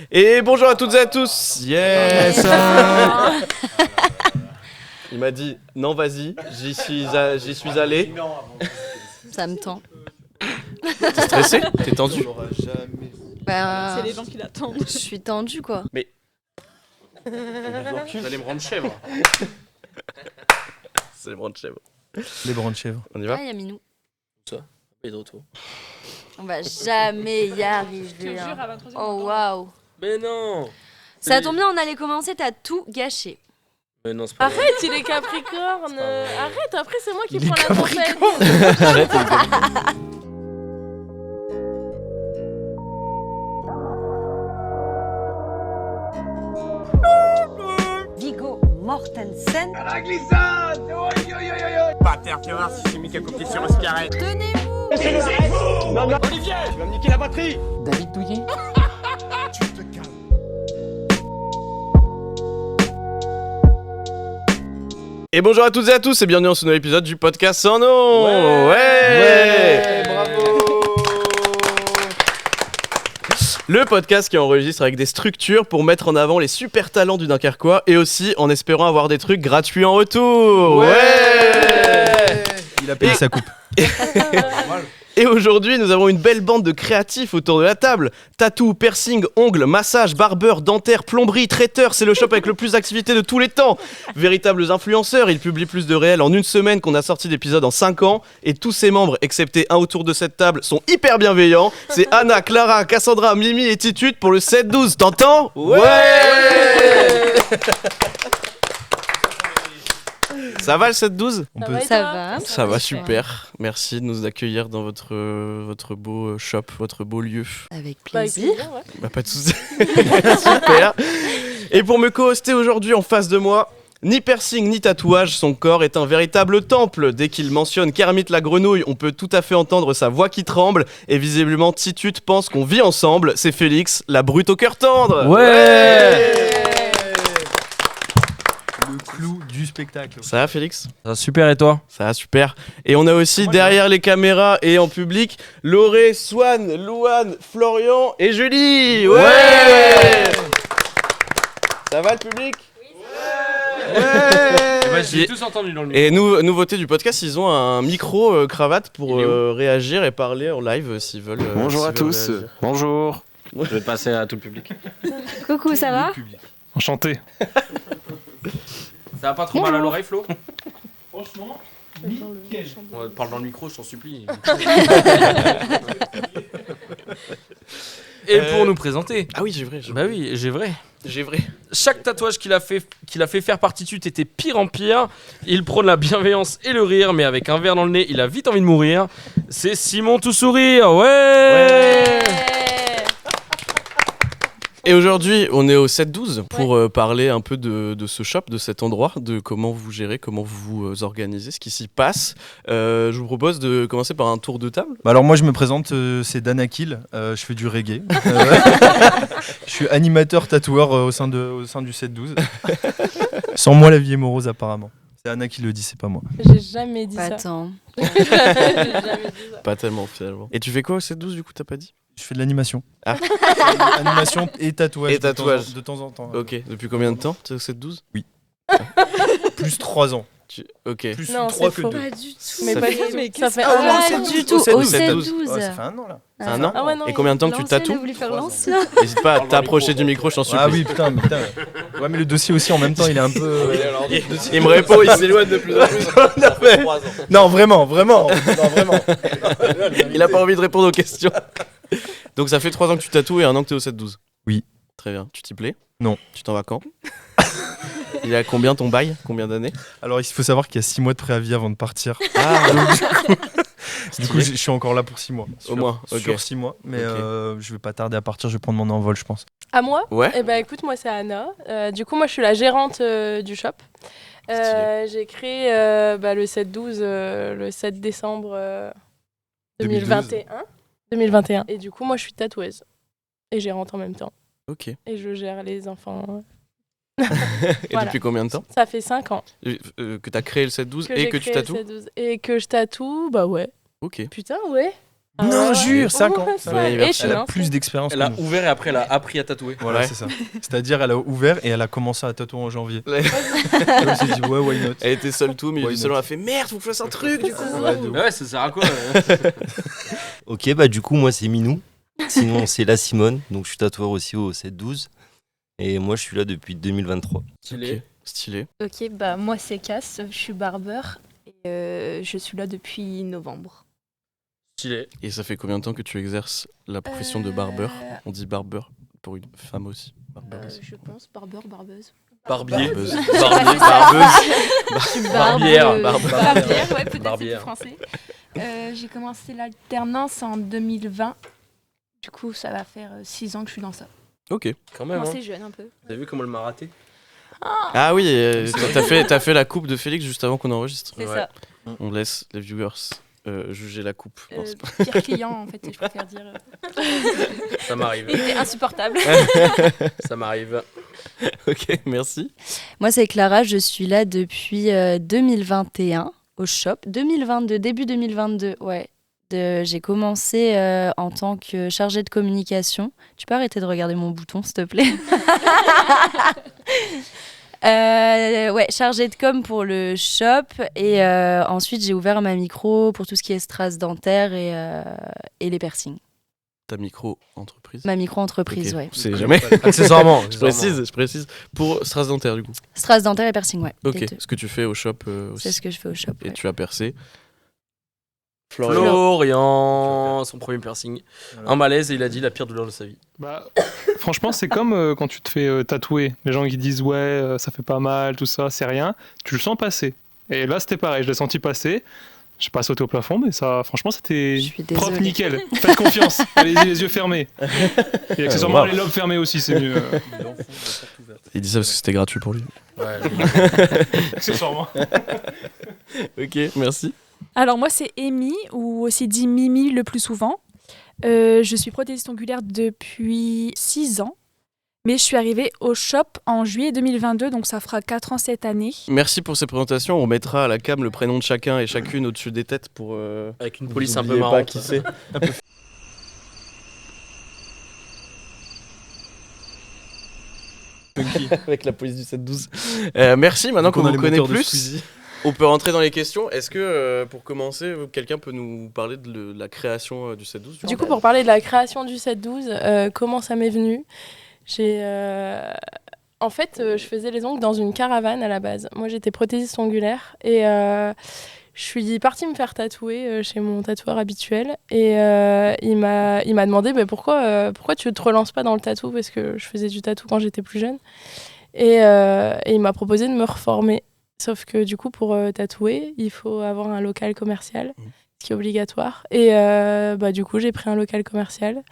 Et bonjour à toutes et à tous. Yes. Il m'a dit non, vas-y, j'y suis allé. Ça me tend. T'es stressé? T'es tendu? C'est les gens qui l'attendent. Je suis tendue quoi. Mais Vous allez me rendre chèvre. c'est les bras de chèvre. Les bras de chèvre. On y va? Ah, y'a Minou. Et de retour. On va jamais y Je te arriver. jure, hein. à 23h. Oh waouh. Mais non. Ça tombe bien, on allait commencer, t'as tout gâché. Mais non, c'est pas vrai. Arrête, il est Capricorne. Arrête, après c'est moi qui Il est prends la tempête. Viggo Mortensen. Pas terre, tu vas voir si c'est mis qu'à côté sur un cigarette. Olivier, tu vas me niquer la batterie. David Douillet. Et bonjour à toutes et à tous et bienvenue dans ce nouvel épisode du podcast sans nom. Ouais. Bravo. Le podcast qui enregistre avec des structures pour mettre en avant les super talents du Dunkerquois et aussi en espérant avoir des trucs gratuits en retour. Ouais. Il a payé sa coupe. Et aujourd'hui, nous avons une belle bande de créatifs autour de la table. Tatou, piercing, ongles, massage, barbeur, dentaire, plomberie, traiteur, c'est le shop avec le plus d'activités de tous les temps. Véritables influenceurs, ils publient plus de réels en une semaine qu'on a sorti d'épisodes en 5 ans. Et tous ses membres, excepté un autour de cette table, sont hyper bienveillants. C'est Anna, Clara, Cassandra, Mimi et Titude pour le 7-12. T'entends? Ouais. Ça va le 7-12? On Ça peut. va et Ça toi va. Ça va super. Merci de nous accueillir dans votre beau shop, votre beau lieu. Avec Bah, avec plaisir. plaisir, ouais. Bah pas de soucis. Super. Et pour me co-hoster aujourd'hui en face de moi, ni piercing ni tatouage, son corps est un véritable temple. Dès qu'il mentionne Kermit la grenouille, on peut tout à fait entendre sa voix qui tremble. Et visiblement, Titude pense qu'on vit ensemble. C'est Félix, la brute au cœur tendre. Le clou du spectacle. Ça va Félix? Super, et toi? Ça va super. Et on a aussi derrière les caméras et en public, Lauré, Swan, Louane, Florian et Julie. Ouais. Ça va le public? J'ai tous entendu dans le Et nouveauté du podcast, ils ont un micro cravate pour Il est où réagir et parler en live s'ils veulent. Bonjour à s'ils veulent tous. réagir. Bonjour. Je vais passer à tout le public. Coucou, ça va? Enchanté. Ça va pas trop mal à l'oreille, Flo? Franchement, on parle dans le micro, je t'en supplie. Et pour nous présenter, Ah oui, j'ai vrai. bah oui, j'ai vrai. J'ai vrai. Chaque tatouage qu'il a fait faire par Titude était pire en pire. Il prône la bienveillance et le rire, mais avec un verre dans le nez, il a vite envie de mourir. C'est Simon tout sourire, ouais. Et aujourd'hui, on est au 7-12 pour parler un peu de ce shop, de cet endroit, de comment vous gérez, comment vous organisez, ce qui s'y passe. Je vous propose de commencer par un tour de table. Bah alors moi je me présente, c'est Dan Akil, je fais du reggae. Je suis animateur tatoueur au sein du 7-12. Sans moi la vie est morose apparemment. C'est Anna qui le dit, c'est pas moi. J'ai jamais dit ça. Attends. J'ai jamais dit ça. Pas tellement finalement. Et tu fais quoi au 7-12 du coup, t'as pas dit? Je fais de l'animation. Ah. Animation et tatouage. Et tatouage. De temps en temps. Ok, depuis combien de temps t'es au 7-12? Plus 3 ans. Ok. Plus Non, 3 c'est que faux. 2. Pas du tout. Mais Ça pas fait- du tout. Mais Ça fait qu'est-ce- un an. Pas du tout. Au Au 7-12. 7-12. Ouais, ça fait un an là. C'est un an? Ah ouais, non, Et combien de temps que tu L'ancien, tatoues? il a voulu faire 3 ans. l'ancien. N'hésite pas à t'approcher du micro, je t'en supplie. Ah oui, putain. Ouais, mais le dossier aussi en même temps, il est un peu. Il me répond, il s'éloigne de plus en plus. Non, vraiment. Non, vraiment. Il a pas envie de répondre aux questions. Donc ça fait 3 ans que tu tatoues et 1 an que t'es au 7-12. Oui. Très bien. Tu t'y plais? Non. Tu t'en vas quand? Il a combien ton bail? Combien d'années? Alors, il faut savoir qu'il y a 6 mois de préavis avant de partir. Ah, Du coup, je suis encore là pour 6 mois. Au moins, ok. Sur 6 mois. Mais Ok. je vais pas tarder à partir, je vais prendre mon envol, je pense. À moi? ouais. Eh ben écoute, moi c'est Anna. Du coup, moi je suis la gérante du shop. Stylé. J'ai créé le 7-12 le 7 décembre 2021. Et du coup, moi je suis tatoueuse et gérante en même temps. Ok. Et je gère les enfants. Et Voilà. depuis combien de temps Ça fait 5 ans que t'as créé le 7-12 et j'ai que tu créé le tatoues? 7-12. Et que je tatoue, bah ouais. Ok. Putain, ouais. Non, jure, 5 ans. Ça va. Et Elle a plus d'expérience Elle que a nous. ouvert et après elle a appris à tatouer. Voilà, Ouais. c'est ça. C'est-à-dire, elle a ouvert et elle a commencé à tatouer en janvier. Ouais. Elle s'est dit, ouais, why not. Elle était seule tout, mais Why du not. salon a fait merde, faut que je fasse un truc du coup. Ouais, de ouf. Ouais, ça sert à quoi Ok, bah du coup, moi, c'est Minou. Sinon, c'est la Simone. Donc, je suis tatoueur aussi au 7-12. Et moi, je suis là depuis 2023. Stylé. Ok, stylé. Ok, bah moi c'est Cass, je suis barbeur et je suis là depuis novembre. Stylé. Et ça fait combien de temps que tu exerces la profession de barbeur? On dit barbeur pour une femme aussi. Barbeur aussi. Je pense barbeur, barbeuse. Barbier. Barbeuse. Barbier, barbeuse. Je suis Barbière, barbière, ouais, peut-être Barbière. c'est plus français. J'ai commencé l'alternance en 2020. Du coup, ça va faire 6 ans que je suis dans ça. Ok. Quand même. Hein. Commencé jeune un peu. Vous avez vu comment elle m'a raté? Ah oui, t'as fait la coupe de Félix juste avant qu'on enregistre. C'est Ouais. ça. On laisse les viewers juger la coupe. Non, c'est pas- Pire client en fait, je préfère dire. Ça m'arrive. Il était insupportable. Ça m'arrive. Ok, merci. Moi, c'est Clara, je suis là depuis 2021 au shop. 2022, début 2022, ouais. J'ai commencé en tant que chargée de communication. Tu peux arrêter de regarder mon bouton, s'il te plaît? Ouais, chargée de com pour le shop. Et ensuite, j'ai ouvert ma micro pour tout ce qui est strass dentaire et les piercings. Ta micro-entreprise. Ma micro-entreprise, Ok. ouais. C'est jamais. Accessoirement. Je précise. Pour strass dentaire du coup. Strass dentaire et piercing, ouais. Ok. les deux. Ce que tu fais au shop aussi. C'est ce que je fais au shop. Et ouais. tu as percé. Florian, son premier piercing. Un malaise et il a dit la pire douleur de sa vie. Bah, franchement, c'est comme quand tu te fais tatouer. Les gens qui disent ouais, ça fait pas mal, tout ça, c'est rien. Tu le sens passer. Et là, c'était pareil. Je l'ai senti passer. J'ai pas sauté au plafond, mais ça, franchement, c'était Je suis propre, désolée. nickel. Faites confiance. Allez-y, les yeux fermés. Et accessoirement, wow. les lobes fermés aussi, c'est mieux. Il dit ça parce que c'était gratuit pour lui. Ouais, Accessoirement. Ok, merci. Alors moi c'est Amy, ou aussi dit Mimi le plus souvent. Je suis prothésiste ongulaire depuis 6 ans. Mais je suis arrivée au shop en juillet 2022, donc ça fera 4 ans cette année. Merci pour ces présentations. On mettra à la cam le prénom de chacun et chacune au-dessus des têtes pour. avec une vous police un peu oubliez pas marrante. qui c'est. Avec la police du 7-12. Merci, maintenant qu'on a vous les connaît moteurs de plus, Squeezie. on peut rentrer dans les questions. Est-ce que, pour commencer, quelqu'un peut nous parler de la création du 7-12 Du coup, pour parler de la création du 7-12, comment ça m'est venu? En fait, je faisais les ongles dans une caravane à la base. Moi, j'étais prothésiste ongulaire et je suis partie me faire tatouer chez mon tatoueur habituel. Et il m'a demandé pourquoi tu te relances pas dans le tatou, parce que je faisais du tatou quand j'étais plus jeune. Et il m'a proposé de me reformer. Sauf que du coup, pour tatouer, il faut avoir un local commercial, ce qui est obligatoire. Et du coup, j'ai pris un local commercial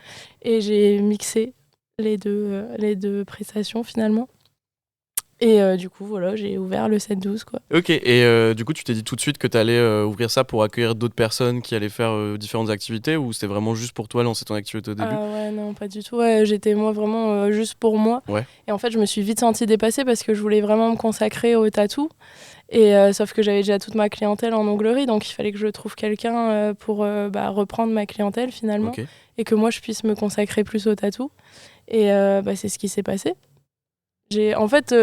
et j'ai mixé les deux prestations finalement. Et du coup, voilà, j'ai ouvert le 7-12, quoi. Ok, et du coup, tu t'es dit tout de suite que tu allais ouvrir ça pour accueillir d'autres personnes qui allaient faire différentes activités, ou c'était vraiment juste pour toi lancer ton activité au début? Ah ouais, non, pas du tout. Ouais, j'étais moi vraiment juste pour moi. Ouais. Et en fait, je me suis vite sentie dépassée parce que je voulais vraiment me consacrer au tatou. Et sauf que j'avais déjà toute ma clientèle en onglerie, donc il fallait que je trouve quelqu'un pour reprendre ma clientèle finalement, Ok. et que moi je puisse me consacrer plus au tatou. Et c'est ce qui s'est passé. En fait,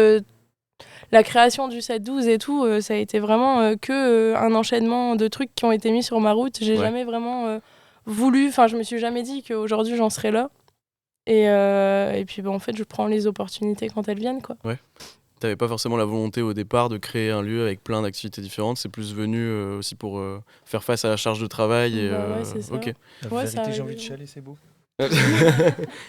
la création du 7-12 et tout, ça a été vraiment un enchaînement de trucs qui ont été mis sur ma route. J'ai jamais vraiment voulu, enfin je me suis jamais dit qu'aujourd'hui j'en serais là. Et puis en fait, je prends les opportunités quand elles viennent, quoi. Ouais. T'avais pas forcément la volonté au départ de créer un lieu avec plein d'activités différentes, c'est plus venu aussi pour faire face à la charge de travail. Et, Ouais, c'est ça. Ok. La Ouais, vérité, ça j'ai arrive. envie de chialer, c'est beau.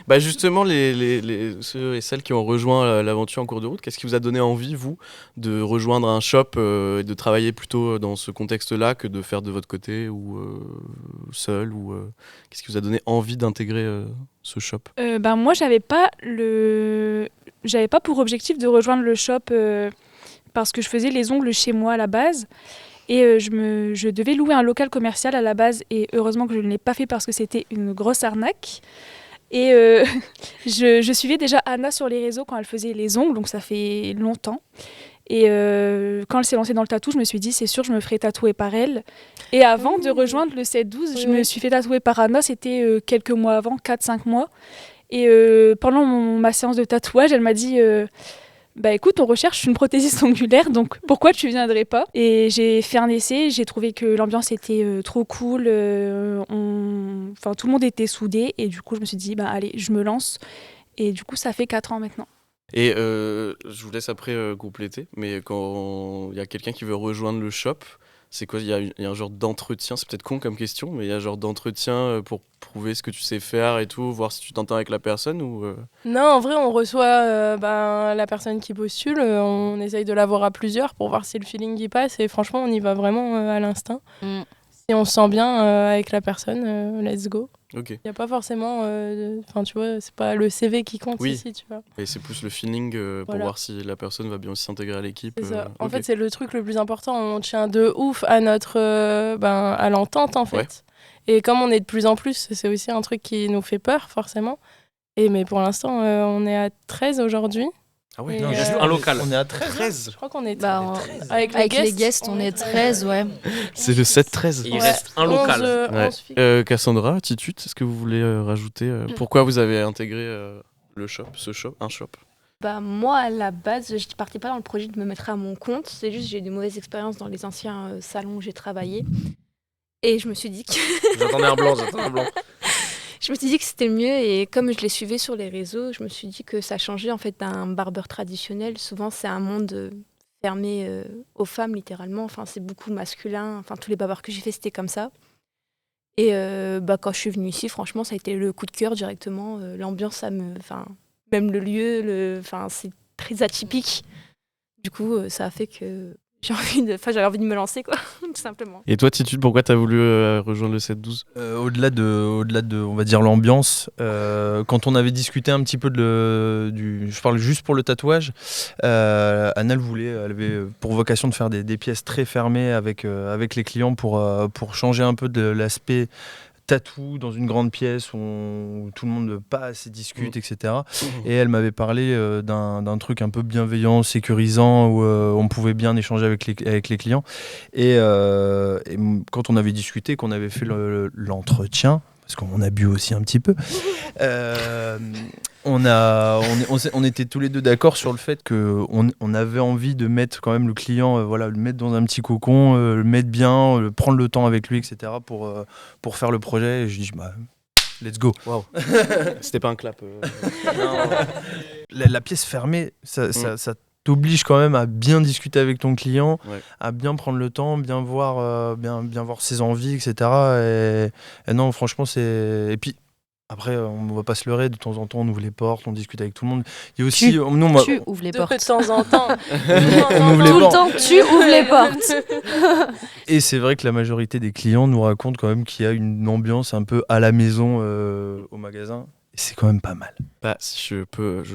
Bah justement, ceux et celles qui ont rejoint l'aventure en cours de route, qu'est-ce qui vous a donné envie, vous, de rejoindre un shop et de travailler plutôt dans ce contexte-là que de faire de votre côté ou seul ou qu'est-ce qui vous a donné envie d'intégrer ce shop? Moi, j'avais pas pour objectif de rejoindre le shop parce que je faisais les ongles chez moi à la base. Et je devais louer un local commercial à la base, et heureusement que je ne l'ai pas fait parce que c'était une grosse arnaque. Et je suivais déjà Anna sur les réseaux quand elle faisait les ongles, donc ça fait longtemps. Et quand elle s'est lancée dans le tatou, je me suis dit, c'est sûr, je me ferai tatouer par elle. Et avant de rejoindre le 7-12, je me suis fait tatouer par Anna, c'était quelques mois avant, 4-5 mois. Et pendant ma séance de tatouage, elle m'a dit... Bah écoute, on recherche une prothésiste ongulaire, donc pourquoi tu viendrais pas? Et j'ai fait un essai, j'ai trouvé que l'ambiance était trop cool, tout le monde était soudé, et du coup je me suis dit, bah allez, je me lance. Et du coup ça fait 4 ans maintenant. Et je vous laisse après compléter, mais quand il y a quelqu'un qui veut rejoindre le shop, c'est quoi? Il y a un genre d'entretien, c'est peut-être con comme question, mais il y a un genre d'entretien pour prouver ce que tu sais faire et tout, voir si tu t'entends avec la personne ou Non, en vrai, on reçoit la personne qui postule, on essaye de la voir à plusieurs pour voir si le feeling y passe, et franchement, on y va vraiment à l'instinct. Si on se sent bien avec la personne, let's go. Ok. Il n'y a pas forcément... tu vois, c'est pas le CV qui compte ici, tu vois. Et c'est plus le feeling pour Voilà. voir si la personne va bien aussi s'intégrer à l'équipe. C'est ça. En ok. fait, c'est le truc le plus important. On tient de ouf à notre... à l'entente, en fait. Ouais. Et comme on est de plus en plus, c'est aussi un truc qui nous fait peur, forcément. Mais pour l'instant, on est à 13 aujourd'hui. Ah ouais, Et, non, Il reste un local. On est à 13. Je crois qu'on est Bah, 13. avec les guests, on est 13, ouais. C'est le 7-13. Il reste un local. 11 filles. Cassandra, Titut, est-ce que vous voulez rajouter pourquoi vous avez intégré un shop? Bah, moi, à la base, je ne partais pas dans le projet de me mettre à mon compte. C'est juste que j'ai eu de mauvaises expériences dans les anciens salons où j'ai travaillé. Et je me suis dit que... J'attendais un blanc. Je me suis dit que c'était mieux, et comme je les suivais sur les réseaux, je me suis dit que ça changeait en fait d'un barbeur traditionnel. Souvent, c'est un monde fermé aux femmes, littéralement. Enfin, c'est beaucoup masculin. Enfin, tous les barbeurs que j'ai fait, c'était comme ça. Et quand je suis venue ici, franchement, ça a été le coup de cœur directement. L'ambiance, même le lieu, c'est très atypique. Du coup, ça a fait que j'avais envie de me lancer, quoi, tout simplement. Et toi, Titut, pourquoi t'as voulu rejoindre le 7-12 ? Au-delà de, on va dire, l'ambiance, quand on avait discuté un petit peu je parle juste pour le tatouage, Anna elle avait pour vocation de faire des pièces très fermées avec les clients pour changer un peu de l'aspect tatou dans une grande pièce où tout le monde passe et discute, etc. Et elle m'avait parlé d'un truc un peu bienveillant, sécurisant, où on pouvait bien échanger avec les clients. Et quand on avait discuté, qu'on avait fait l'entretien, parce qu'on a bu aussi un petit peu, on était tous les deux d'accord sur le fait qu'on avait envie de mettre quand même le client, le mettre dans un petit cocon, le mettre bien, prendre le temps avec lui, etc. pour faire le projet. Et je dis, let's go. Waouh. C'était pas un clap. Non. La pièce fermée, ça t'oblige quand même à bien discuter avec ton client, à bien prendre le temps, bien voir ses envies, etc. Et non, franchement, c'est... Et puis, après, on va pas se leurrer, de temps en temps, on ouvre les portes, on discute avec tout le monde. Il y a aussi... Tu ouvres les portes. De temps en temps. on ouvre les Tout le portes. temps, tu ouvres les portes. Et c'est vrai que la majorité des clients nous racontent quand même qu'il y a une ambiance un peu à la maison au magasin. Et c'est quand même pas mal. Si je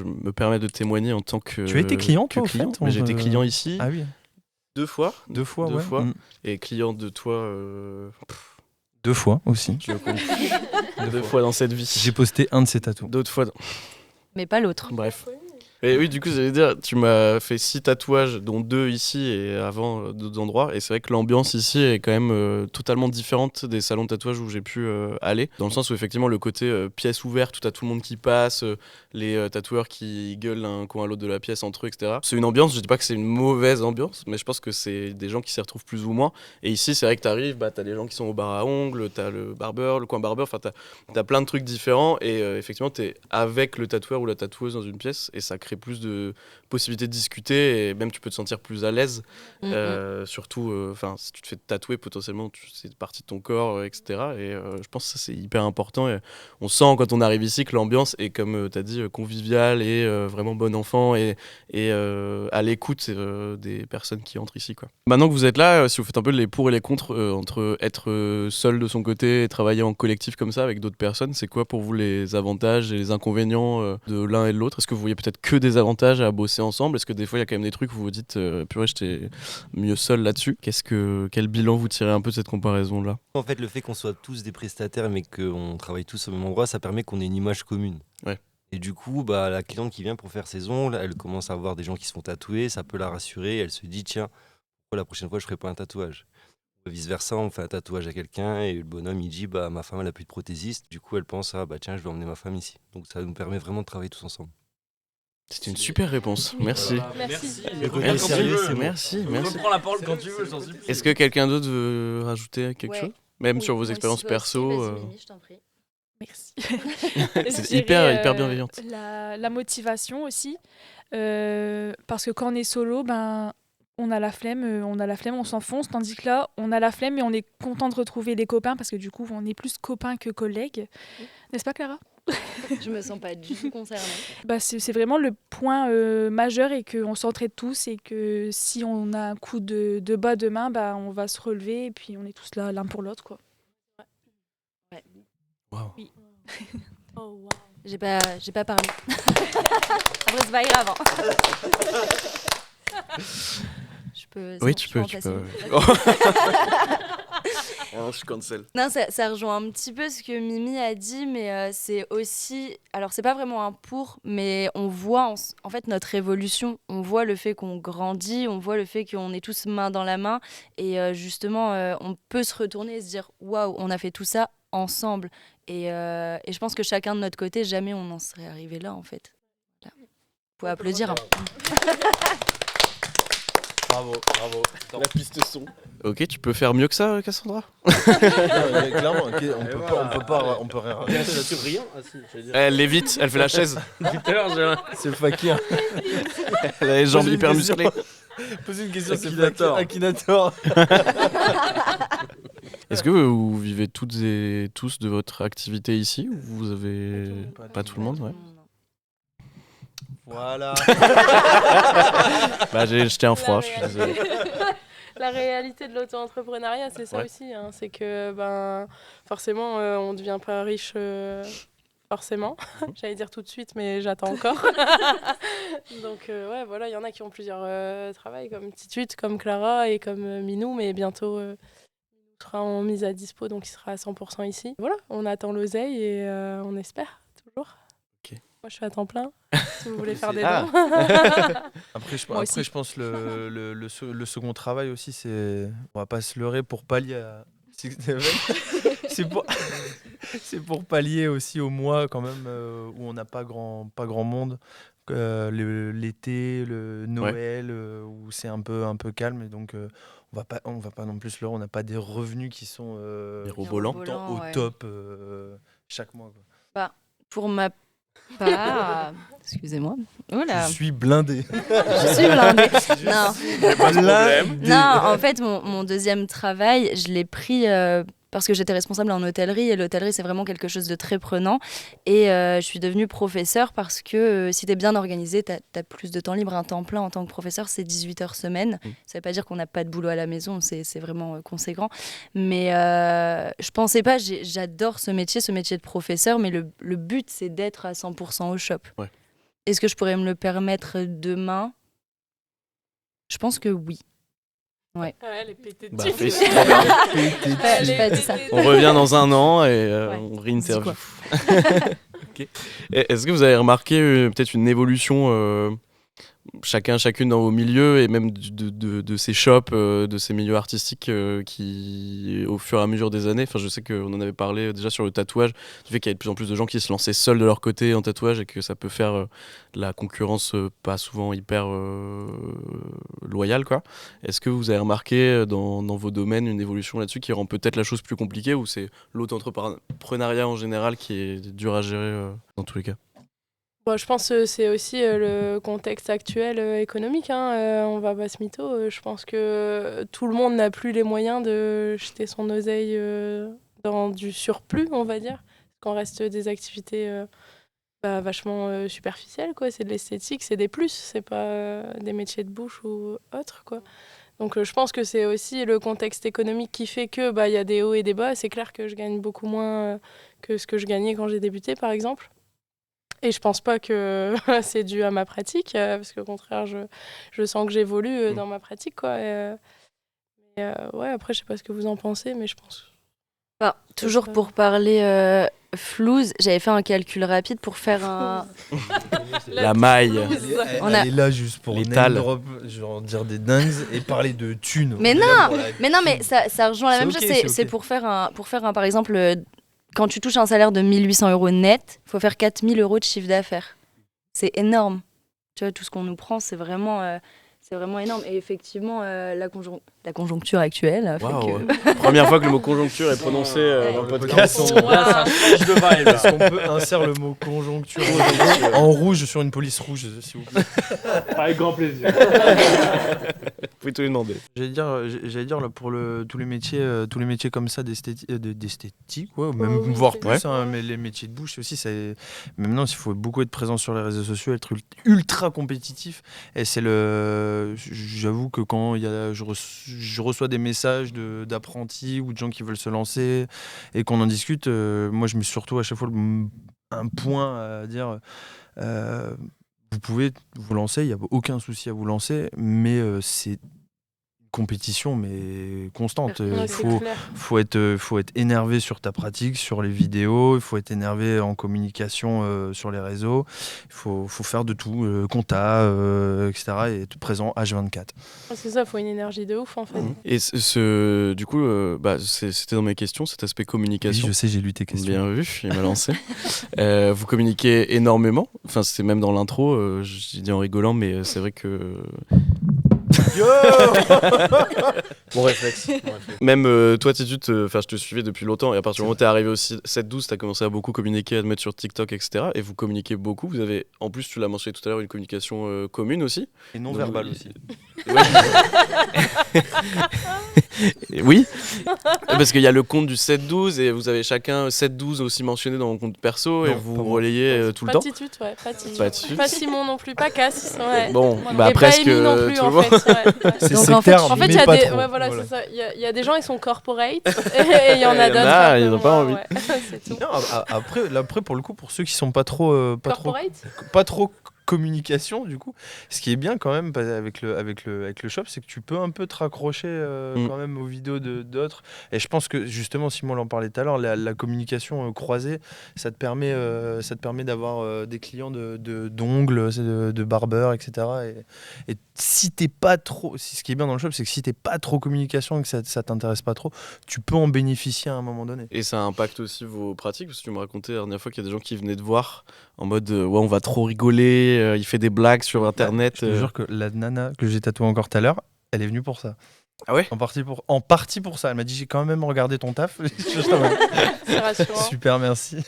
me permets de témoigner en tant que... Tu as été client, toi, client. au fait, Mais j'ai été client ici. Ah oui. Deux fois. Deux fois. Et client de toi... 2 fois aussi. Je compte. 2 fois dans cette vie. J'ai posté un de ces tatous. D'autres fois. Mais pas l'autre. Bref. Et oui, du coup, j'allais dire, tu m'as fait 6 tatouages, dont 2 ici et avant d'autres endroits. Et c'est vrai que l'ambiance ici est quand même totalement différente des salons de tatouage où j'ai pu aller. Dans le sens où, effectivement, le côté pièce ouverte, où t'as tout le monde qui passe, les tatoueurs qui gueulent d'un coin à l'autre de la pièce entre eux, etc. C'est une ambiance, je dis pas que c'est une mauvaise ambiance, mais je pense que c'est des gens qui s'y retrouvent plus ou moins. Et ici, c'est vrai que t'arrives, t'as des gens qui sont au bar à ongles, t'as le barbeur, le coin barbeur, enfin, t'as plein de trucs différents. Et effectivement, t'es avec le tatoueur ou la tatoueuse dans une pièce et ça crée plus de possibilités de discuter et même tu peux te sentir plus à l'aise. Surtout, si tu te fais tatouer, potentiellement, c'est partie de ton corps, etc. Et je pense que ça, c'est hyper important. Et on sent quand on arrive ici que l'ambiance est, comme tu as dit, conviviale et vraiment bon enfant et à l'écoute des personnes qui entrent ici, quoi. Maintenant que vous êtes là, si vous faites un peu les pour et les contre entre être seul de son côté et travailler en collectif comme ça avec d'autres personnes, c'est quoi pour vous les avantages et les inconvénients de l'un et de l'autre ? Est-ce que vous voyez peut-être que des avantages à bosser ensemble ? Est-ce que des fois il y a quand même des trucs où vous vous dites purée, j'étais mieux seul là-dessus ? Quel bilan vous tirez un peu de cette comparaison-là ? En fait, le fait qu'on soit tous des prestataires mais qu'on travaille tous au même endroit, ça permet qu'on ait une image commune. Ouais. Et du coup, bah, la cliente qui vient pour faire ses ongles, elle commence à voir des gens qui se font tatouer, ça peut la rassurer. Elle se dit, tiens, pourquoi la prochaine fois je ferai pas un tatouage? Vice versa, on fait un tatouage à quelqu'un et le bonhomme il dit, bah, ma femme elle a plus de prothésiste. Du coup, elle pense, ah bah tiens, je vais emmener ma femme ici. Donc ça nous permet vraiment de travailler tous ensemble. C'est une super réponse. Merci. Merci. Merci. Reprends la parole quand tu veux, j'en supplie. Est-ce que quelqu'un d'autre veut rajouter quelque chose? Même sur vos expériences perso. Vas-y, je t'en prie. Merci. C'est Je hyper dirais, bienveillante. La motivation aussi. Parce que quand on est solo, ben, on a la flemme, on s'enfonce. Tandis que là, on a la flemme et on est content de retrouver des copains parce que du coup, on est plus copains que collègues. N'est-ce pas, Clara? Je me sens pas du tout concernée. Bah, c'est vraiment le point majeur et qu'on s'entraide tous et que si on a un coup de bas demain, bah, on va se relever et puis on est tous là l'un pour l'autre, quoi. Waouh. Oui. Oh, wow. J'ai pas parlé. Après, c'est pas grave. Je peux. Oui, c'est tu bon, peux. je peux en passer. Ah, je cancel. Non, ça rejoint un petit peu ce que Mimi a dit, mais c'est aussi... Alors, c'est pas vraiment un pour, mais on voit en fait notre évolution. On voit le fait qu'on grandit, on voit le fait qu'on est tous main dans la main. Et justement, on peut se retourner et se dire « Waouh, on a fait tout ça ensemble ». Et je pense que chacun de notre côté, jamais on n'en serait arrivé là, en fait. Voilà. Vous pouvez applaudir. Hein. Bravo. La piste son. Ok, tu peux faire mieux que ça, Cassandra? Clairement, on peut rien raconter là-dessus. rien. Ah, si, Elle lévite, elle fait la chaise. C'est le fakir. Elle a les jambes hyper musclées. Posez une question, c'est Akinator. Akinator. Est-ce que vous vivez toutes et tous de votre activité ici ou vous avez pas tout le monde, ouais. Voilà. Bah j'ai jeté un froid, je suis désolé. La réalité de l'auto-entrepreneuriat, c'est ça aussi. Hein. C'est que forcément, on ne devient pas riche forcément. J'allais dire tout de suite, mais j'attends encore. Donc, ouais, voilà, il y en a qui ont plusieurs travails, comme Titut, comme Clara et comme Minou, mais bientôt, Minou sera en mise à dispo, donc il sera à 100% ici. Voilà, on attend l'oseille et on espère toujours. Okay. Moi, je suis à temps plein, si vous voulez faire des dons. Après, je pense le second travail aussi, c'est... On va pas se leurrer pour pallier à... c'est pour pallier aussi au mois quand même où on n'a pas grand monde. L'été, le Noël, où c'est un peu calme. Et donc, on va pas non plus se leurrer. On n'a pas des revenus qui sont mirobolants, au top chaque mois. Quoi. Bah, pour ma part... Excusez-moi. Oula. Je suis blindé. Je suis blindée. Non. Pas de problème. Non, en fait, mon deuxième travail, je l'ai pris parce que j'étais responsable en hôtellerie et l'hôtellerie, c'est vraiment quelque chose de très prenant. Et je suis devenue professeure parce que si tu es bien organisé, tu as plus de temps libre. Un temps plein en tant que professeur, c'est 18 heures semaine. Ça veut pas dire qu'on n'a pas de boulot à la maison, c'est vraiment conséquent. Mais je pensais pas, j'adore ce métier de professeur, mais le but, c'est d'être à 100% au shop. Ouais. Est-ce que je pourrais me le permettre demain? Je pense que oui. Ouais. Elle est pétée de Bah, dessus. J'ai pas dit ça. On revient dans un an et on réinterview. Okay. Est-ce que vous avez remarqué peut-être une évolution chacune dans vos milieux et même de ces shops, de ces milieux artistiques qui, au fur et à mesure des années, je sais qu'on en avait parlé déjà sur le tatouage, du fait qu'il y a de plus en plus de gens qui se lançaient seuls de leur côté en tatouage et que ça peut faire la concurrence pas souvent hyper loyale, quoi. Est-ce que vous avez remarqué dans vos domaines une évolution là-dessus qui rend peut-être la chose plus compliquée ou c'est l'auto-entrepreneuriat en général qui est dur à gérer dans tous les cas? Bon, je pense que c'est aussi le contexte actuel économique. Hein. On va pas se mytho. Je pense que tout le monde n'a plus les moyens de jeter son oseille dans du surplus, on va dire. Qu'on reste des activités vachement superficielles, quoi. C'est de l'esthétique, c'est des plus. C'est pas des métiers de bouche ou autre, quoi. Donc je pense que c'est aussi le contexte économique qui fait que y a des hauts et des bas. C'est clair que je gagne beaucoup moins que ce que je gagnais quand j'ai débuté, par exemple. Et je pense pas que c'est dû à ma pratique, parce qu'au contraire, je sens que j'évolue dans ma pratique, quoi. Ouais, après, je sais pas ce que vous en pensez, mais je pense... Toujours pour parler Flouze, j'avais fait un calcul rapide pour faire un. La maille. Elle est là juste pour L'étal. name drop, genre dire des dingues et parler de thunes. Mais On est non, là pour la- mais ça rejoint la C'est même ok, chose. c'est C'est ok. pour faire un, par exemple, quand tu touches un salaire de 1 800 € net, il faut faire 4 000 € de chiffre d'affaires. C'est énorme. Tu vois, tout ce qu'on nous prend, c'est vraiment énorme. Et effectivement, la conjoncture actuelle fait Waouh. que... Première fois que le mot conjoncture est prononcé dans le podcast. Là, ça change de vibe. Est-ce qu'on peut insérer le mot conjoncture en rouge sur une police rouge, s'il vous plaît? Avec grand plaisir. Vous pouvez tout lui demander. J'allais dire là, pour tous les métiers comme ça d'esthétique, ouais, même oui, voire c'est plus, ça. hein, mais les métiers de bouche aussi, mais maintenant il faut beaucoup être présent sur les réseaux sociaux, être ultra compétitif. Et j'avoue que quand je reçois des messages d'apprentis ou de gens qui veulent se lancer et qu'on en discute, moi je mets surtout à chaque fois un point à dire. Vous pouvez vous lancer, il n'y a aucun souci à vous lancer, mais c'est une compétition mais constante. Ouais, Il c'est clair. faut être énervé sur ta pratique, sur les vidéos, il faut être énervé en communication sur les réseaux, il faut faire de tout, compta, etc. et être présent H24. C'est ça, faut une énergie de ouf en fait. Et du coup, c'était dans mes questions, cet aspect Oui, communication. je sais, j'ai lu tes questions. Bien vu, il m'a lancé. Vous communiquez énormément. Enfin, c'était même dans l'intro. J'ai dit en rigolant, mais c'est vrai que. Bon réflexe. Même toi, Titu, je te suivais depuis longtemps. Et à partir du moment où t'es arrivé au 7-12, t'as commencé à beaucoup communiquer, à te mettre sur TikTok, etc. Et vous communiquez beaucoup. Vous avez, en plus, tu l'as mentionné tout à l'heure, une communication commune aussi. Et non Donc, verbal aussi. Oui, parce qu'il y a le compte du 7-12 et vous avez chacun 7-12 aussi mentionné dans mon compte perso et Non, vous pas moi. relayez tout le Pas temps. Titut, ouais, pas Titut. Pas Titut. Pas Simon non plus, pas Cass. Ouais. Bon, Voilà. bah Et pas presque Amy non plus tout en le monde. fait. Ouais. C'est Donc, sectaire, En fait, il mais y a pas des, trop. ouais, voilà, Voilà. c'est ça. Il y a des gens, ils sont corporate et il y en a d'autres. un ils peu ont pas moins, envie. ouais. C'est tout. Non, après, pour le coup, pour ceux qui sont pas trop Corporate communication, du coup, ce qui est bien quand même avec le shop, c'est que tu peux un peu te raccrocher quand même aux vidéos d'autres. Et je pense que justement, Simon l'en parlait tout à l'heure, la communication croisée, ça te permet d'avoir des clients d'ongles, de barbeurs, etc. Et si t'es pas trop, ce qui est bien dans le shop, c'est que si t'es pas trop communication et que ça t'intéresse pas trop, tu peux en bénéficier à un moment donné. Et ça impacte aussi vos pratiques, parce que tu me racontais la dernière fois qu'il y a des gens qui venaient te voir en mode ouais, on va trop rigoler, il fait des blagues sur internet. Je te jure que la nana que j'ai tatouée encore tout à l'heure, elle est venue pour ça. Ah ouais? En partie pour ça. Elle m'a dit j'ai quand même regardé ton taf. C'est rassurant. Super, merci.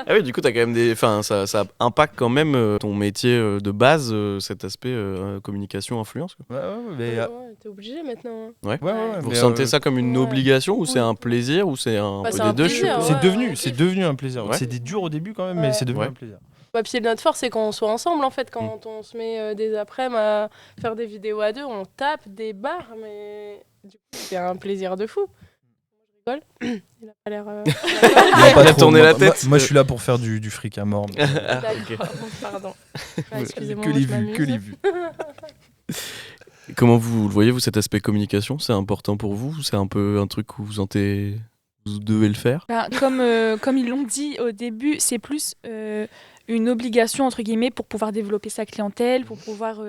Ah oui, du coup, t'as quand même ça impacte quand même ton métier de base, cet aspect communication, influence. Quoi. Mais, Ouais, t'es obligé maintenant. Hein. Ouais. Vous mais, ressentez ça comme une ouais. obligation ou Oui. c'est un plaisir ou c'est un Bah, peu c'est des un deux? plaisir, ouais. c'est devenu un plaisir. Ouais. C'était dur au début quand même, Ouais. mais c'est devenu Ouais. un plaisir. Ouais, puis notre force, c'est quand on soit ensemble en fait. Quand on se met des après-midi à faire des vidéos à deux, on tape des barres, mais du coup, c'est un plaisir de fou. Je rigole. Il a pas l'air. Il a tourné la tête. Moi, je suis là pour faire du fric à mort. D'accord, pardon. Ah, excusez-moi, Que les je vues, m'amuse. que les vues. Comment vous le voyez, vous, cet aspect communication? C'est important pour vous? C'est un peu un truc où vous devez le faire? Ben, comme ils l'ont dit au début, c'est plus une obligation, entre guillemets, pour pouvoir développer sa clientèle, pour pouvoir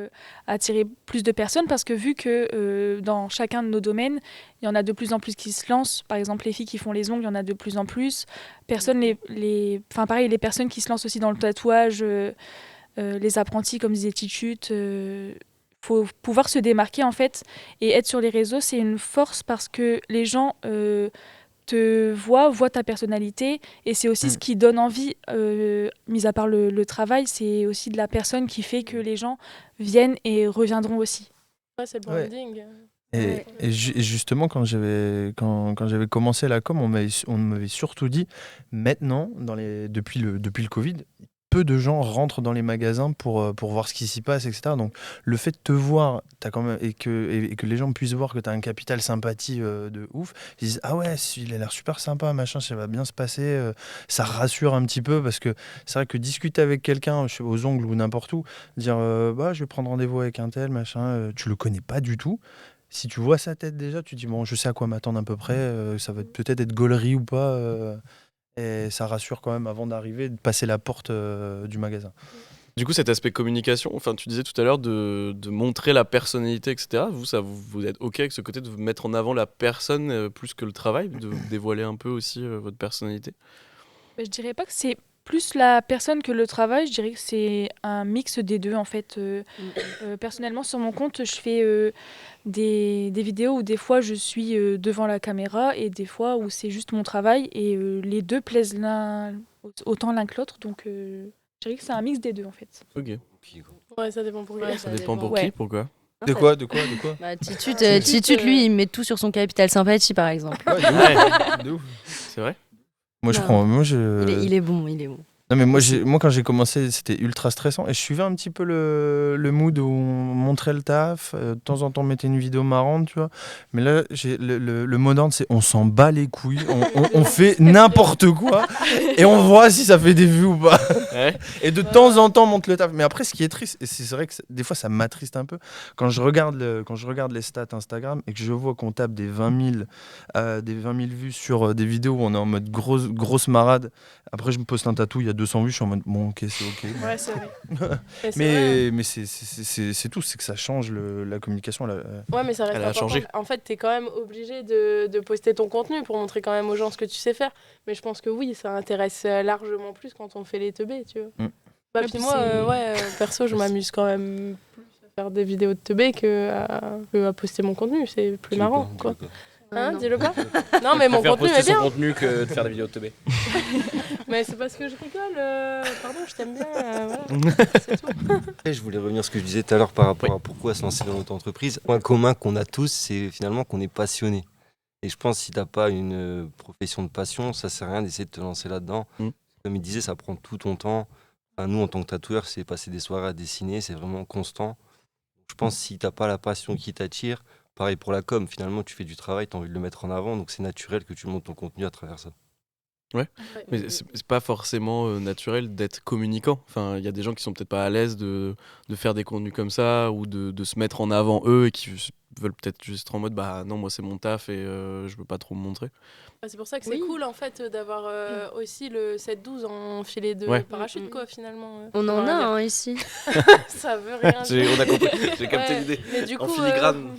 attirer plus de personnes, parce que vu que dans chacun de nos domaines, il y en a de plus en plus qui se lancent. Par exemple, les filles qui font les ongles, il y en a de plus en plus. Les personnes qui se lancent aussi dans le tatouage, les apprentis, comme disait Tichut, faut pouvoir se démarquer, en fait. Et être sur les réseaux, c'est une force parce que les gens... te voient ta personnalité, et c'est aussi ce qui donne envie, mis à part le travail, c'est aussi de la personne qui fait que les gens viennent et reviendront aussi. Ouais, c'est le branding. Et justement, quand j'avais commencé la com, on m'avait surtout dit, maintenant, depuis le Covid, peu de gens rentrent dans les magasins pour voir ce qui s'y passe, etc. Donc le fait de te voir et que les gens puissent voir que tu as un capital sympathie de ouf, ils disent ah ouais, il a l'air super sympa, machin, ça va bien se passer, ça rassure un petit peu, parce que c'est vrai que discuter avec quelqu'un aux ongles ou n'importe où, dire je vais prendre rendez-vous avec un tel, machin, tu le connais pas du tout. Si tu vois sa tête déjà, tu dis bon, je sais à quoi m'attendre à peu près, ça va peut-être être gaulerie ou pas. Et ça rassure quand même avant d'arriver, de passer la porte du magasin. Du coup, cet aspect communication, enfin, tu disais tout à l'heure de montrer la personnalité, etc. Vous êtes OK avec ce côté de mettre en avant la personne plus que le travail, de dévoiler un peu aussi votre personnalité? Je dirais pas que c'est plus la personne que le travail, je dirais que c'est un mix des deux en fait. Personnellement, sur mon compte, je fais des vidéos où des fois je suis devant la caméra et des fois où c'est juste mon travail et les deux plaisent autant l'un que l'autre. Donc je dirais que c'est un mix des deux en fait. Ok. Ouais, ça dépend pour qui. Ça dépend pour qui, pourquoi? De quoi? Bah, Titut, lui, il met tout sur son capital sympathie, par exemple. De ouf. C'est vrai? Moi, Il est bon, il est bon. Non mais moi quand j'ai commencé c'était ultra stressant et je suivais un petit peu le mood où on montrait le taf, de temps en temps on mettait une vidéo marrante tu vois, mais là le mot d'ordre c'est on s'en bat les couilles, on fait n'importe quoi et on voit si ça fait des vues ou pas. Et de temps en temps on monte le taf, mais après ce qui est triste et c'est vrai que des fois ça m'attriste un peu quand je regarde les stats Instagram et que je vois qu'on tape des 20 000 vues sur des vidéos où on est en mode grosse marade. Après je me poste un tatou, il y a 200 vues, je suis en mode bon ok c'est ok. Ouais c'est vrai. mais c'est tout, c'est que ça change la communication. Ouais mais ça reste Elle a important. changé. En fait t'es quand même obligé de poster ton contenu pour montrer quand même aux gens ce que tu sais faire. Mais je pense que oui ça intéresse largement plus quand on fait les teubés tu vois. Bah, puis moi perso je m'amuse quand même plus à faire des vidéos de teubés que à poster mon contenu, c'est plus marrant quoi. Hein, dis-le pas. Non mais mon contenu est bien. Son contenu que de faire des vidéos de teubé. Mais c'est parce que je rigole. Pardon, je t'aime bien. Voilà. C'est tout. Et je voulais revenir sur ce que je disais tout à l'heure par rapport à pourquoi se lancer dans notre entreprise. Un point commun qu'on a tous, c'est finalement qu'on est passionné. Et je pense que si t'as pas une profession de passion, ça sert à rien d'essayer de te lancer là-dedans. Comme il disait, ça prend tout ton temps. Enfin, nous, en tant que tatoueur, c'est passer des soirées à dessiner, c'est vraiment constant. Je pense que si t'as pas la passion qui t'attire, pareil pour la com, finalement, tu fais du travail, tu as envie de le mettre en avant, donc c'est naturel que tu montes ton contenu à travers ça. Ouais, mais c'est pas forcément naturel d'être communicant. Enfin, il y a des gens qui sont peut-être pas à l'aise de faire des contenus comme ça ou de se mettre en avant eux et qui veulent peut-être juste être en mode bah non, moi c'est mon taf et je veux pas trop me montrer. C'est pour ça que c'est cool en fait d'avoir aussi le 7-12 en filet de parachute quoi finalement. On en a un ici. Ça veut rien dire. On a compris, j'ai capté l'idée. Mais du coup, en filigrane.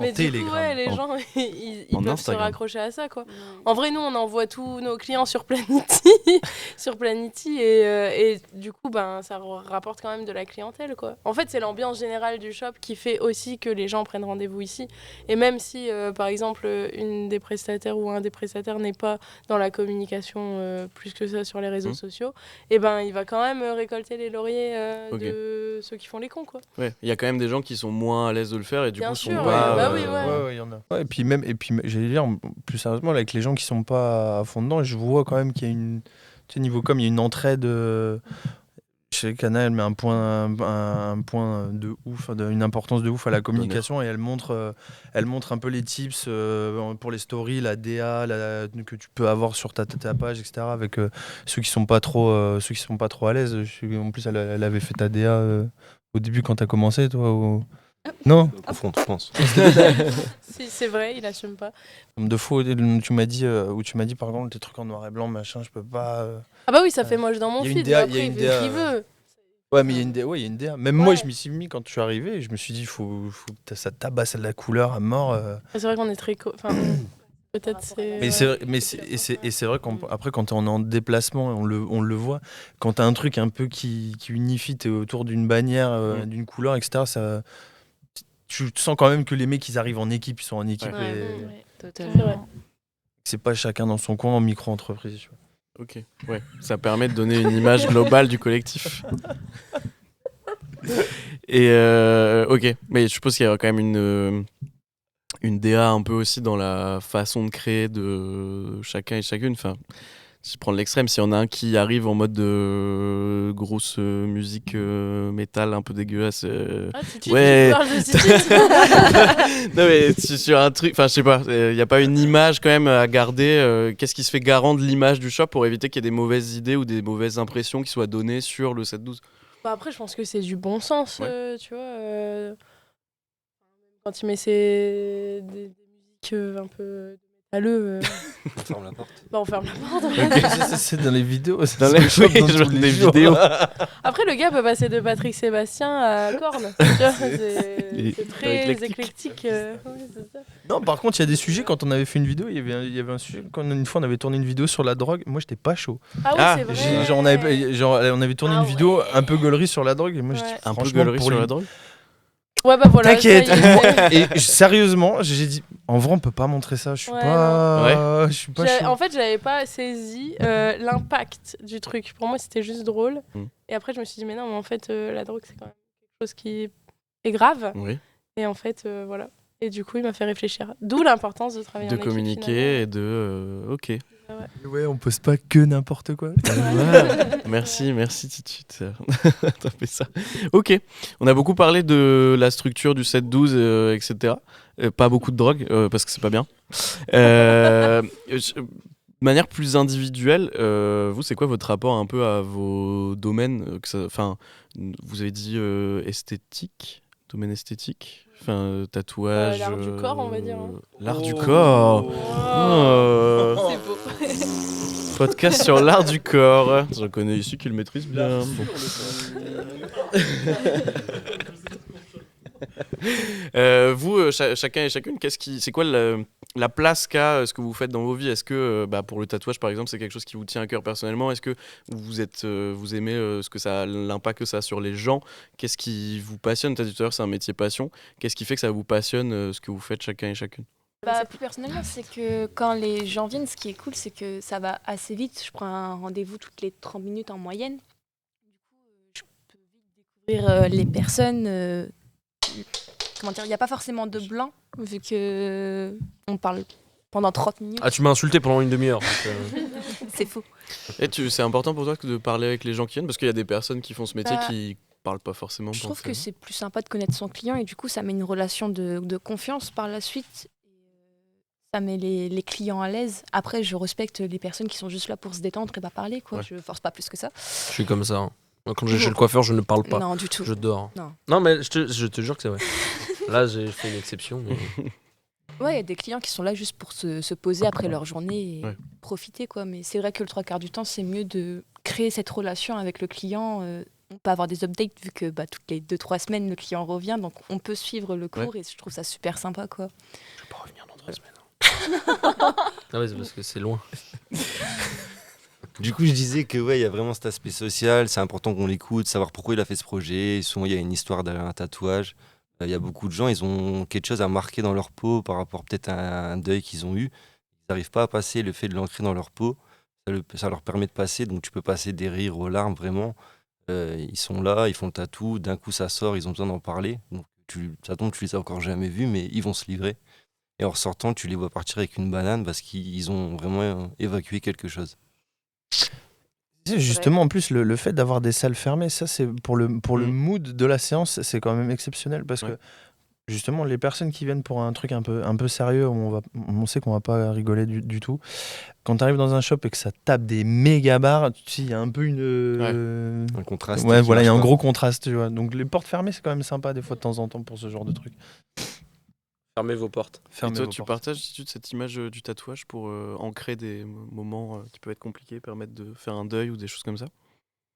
Mais du coup les gens ils peuvent se raccrocher à ça quoi. En vrai nous on envoie tous nos clients sur Planity et du coup ben ça rapporte quand même de la clientèle quoi. En fait c'est l'ambiance générale du shop qui fait aussi que les gens prennent rendez-vous ici et même si par exemple une des prestataires ou un des prestataires n'est pas dans la communication plus que ça sur les réseaux sociaux, et ben il va quand même récolter les lauriers de ceux qui font les cons quoi. Ouais, il y a quand même des gens qui sont moins à l'aise de le faire et du Bien coup sûr, sont pas il y en a. Ouais, et puis j'allais dire plus sérieusement avec les gens qui sont pas à fond dedans, je vois quand même qu'il y a une niveau comme il y a une entraide je sais qu'Anna elle met un point de ouf, une importance de ouf à la communication et elle montre un peu les tips pour les stories, la DA que tu peux avoir sur ta page, etc. avec ceux qui sont pas trop à l'aise. En plus elle avait fait ta DA au début quand t'as commencé toi Non. Je pense. Si c'est vrai, il assume pas. De fois tu m'as dit par exemple tes trucs en noir et blanc machin, je peux pas. Ah bah oui, ça fait moche dans mon feed. Après, il fait ce qu'il veut. Ouais, mais il y a une DA. Même moi, je m'y suis mis quand je suis arrivé. Et je me suis dit, faut que ça tabasse la couleur à mort. C'est vrai qu'on est très. Peut-être c'est. C'est vrai qu'après, quand on est en déplacement, on le voit. Quand t'as un truc un peu qui unifie, t'es autour d'une bannière, d'une couleur, etc. Tu sens quand même que les mecs, ils arrivent en équipe. Ils sont en équipe. Totalement. C'est pas chacun dans son coin en micro-entreprise. Tu vois. Ok, ouais, ça permet de donner une image globale du collectif. Et ok, mais je suppose qu'il y a quand même une DA un peu aussi dans la façon de créer de chacun et chacune. Enfin, si je prends l'extrême, s'il y en a un qui arrive en mode de grosse musique métal un peu dégueulasse. Ouais. Non mais sur un truc, enfin je sais pas, il n'y a pas une image quand même à garder. Qu'est-ce qui se fait garant de l'image du shop pour éviter qu'il y ait des mauvaises idées ou des mauvaises impressions qui soient données sur le 7-12 ? Bah après, je pense que c'est du bon sens, tu vois. Quand il met des musiques un peu de Allez, On ferme la porte. bah, on ferme la porte. C'est dans les vidéos. Dans c'est les le shop dans je vois tous les des jours. vidéos. Après, le gars peut passer de Patrick Sébastien à Korn. Tu vois, c'est très éclectique. Ouais, c'est ça. Non, par contre, il y a des sujets. Quand on avait fait une vidéo, il y avait un sujet. Quand une fois, on avait tourné une vidéo sur la drogue. Moi, j'étais pas chaud. Ah oui, Ah, c'est vrai. On avait tourné Ah une vidéo ouais. un peu gaulerie sur la drogue. Et moi, Ouais. j'étais Un peu franchement gueulerie pour sur lui. la drogue. Ouais, bah voilà. T'inquiète. ça y est. Et sérieusement, j'ai dit, en vrai, on peut pas montrer ça. Je suis Ouais, pas, je suis pas chaud. En fait, j'avais pas saisi l'impact du truc. Pour moi, c'était juste drôle. Et après, je me suis dit, mais non, mais en fait, la drogue, c'est quand même quelque chose qui est grave. Oui. Et en fait, voilà. Et du coup, il m'a fait réfléchir. D'où l'importance de travailler De en équipe, communiquer et de. Ok. Ouais, on pose pas que n'importe quoi. Merci Titi. T'as fait ça. Ok. On a beaucoup parlé de la structure du 7-12, etc. Pas beaucoup de drogue, parce que c'est pas bien. De manière plus individuelle, vous, c'est quoi votre rapport un peu à vos domaines Enfin, vous avez dit esthétique, domaine esthétique. Enfin, tatouage. l'art du corps, on va dire, hein. L'art du corps. Oh. C'est beau. Podcast sur l'art du corps. J'en connais ici qui le maîtrisent bien. Vous, chacun et chacune, c'est quoi la place qu'a ce que vous faites dans vos vies? Est-ce que, pour le tatouage par exemple, c'est quelque chose qui vous tient à cœur personnellement? Est-ce que vous aimez l'impact que ça a sur les gens? Qu'est-ce qui vous passionne? T'as dit tout à l'heure, c'est un métier passion. Qu'est-ce qui fait que ça vous passionne, ce que vous faites chacun et chacune? Plus personnellement, c'est que quand les gens viennent, ce qui est cool, c'est que ça va assez vite. Je prends un rendez-vous toutes les 30 minutes en moyenne. Du coup, je peux vite découvrir les personnes. Comment dire, il n'y a pas forcément de blanc, vu que on parle pendant 30 minutes. Ah, tu m'as insulté pendant une demi-heure. C'est faux. Et c'est important pour toi de parler avec les gens qui viennent? Parce qu'il y a des personnes qui font ce métier qui parlent pas forcément. Je trouve que c'est plus sympa de connaître son client et du coup, ça met une relation de confiance par la suite. Ça met les clients à l'aise. Après, je respecte les personnes qui sont juste là pour se détendre et pas parler, quoi. Ouais. Je force pas plus que ça. Je suis comme ça. Hein. Quand j'ai chez le coiffeur, je ne parle pas. Non, du tout. Je dors. Non, mais je te jure que c'est vrai. Là, j'ai fait une exception. Mais... Ouais, il y a des clients qui sont là juste pour se poser après leur journée et profiter, quoi. Mais c'est vrai que le 3/4 du temps, c'est mieux de créer cette relation avec le client. On peut avoir des updates vu que toutes les 2-3 semaines, le client revient. Donc, on peut suivre le cours et je trouve ça super sympa, quoi. Je vais pas revenir dans 3 semaines. Non, mais c'est parce que c'est loin. Du coup, je disais que il y a vraiment cet aspect social, c'est important qu'on l'écoute, savoir pourquoi il a fait ce projet. Souvent, il y a une histoire derrière un tatouage. Il y a beaucoup de gens, ils ont quelque chose à marquer dans leur peau par rapport peut-être à un deuil qu'ils ont eu. Ils n'arrivent pas à passer le fait de l'ancrer dans leur peau. Ça leur permet de passer, donc tu peux passer des rires aux larmes, vraiment. Ils sont là, ils font le tatou, d'un coup ça sort, ils ont besoin d'en parler. Donc, ça tombe, tu les as encore jamais vus, mais ils vont se livrer. Et en ressortant, tu les vois partir avec une banane parce qu'ils ont vraiment évacué quelque chose. Justement, en plus, le fait d'avoir des salles fermées, ça, c'est pour le mood de la séance, c'est quand même exceptionnel parce que justement, les personnes qui viennent pour un truc un peu sérieux, où on sait qu'on va pas rigoler du tout. Quand tu arrives dans un shop et que ça tape des méga bars, tu sais, il y a un peu un contraste. Ouais, voilà, il y a un gros contraste, tu vois. Donc les portes fermées, c'est quand même sympa des fois de temps en temps pour ce genre de truc. Fermez vos portes. Et toi, tu partages cette image du tatouage pour ancrer des moments qui peuvent être compliqués, permettre de faire un deuil ou des choses comme ça?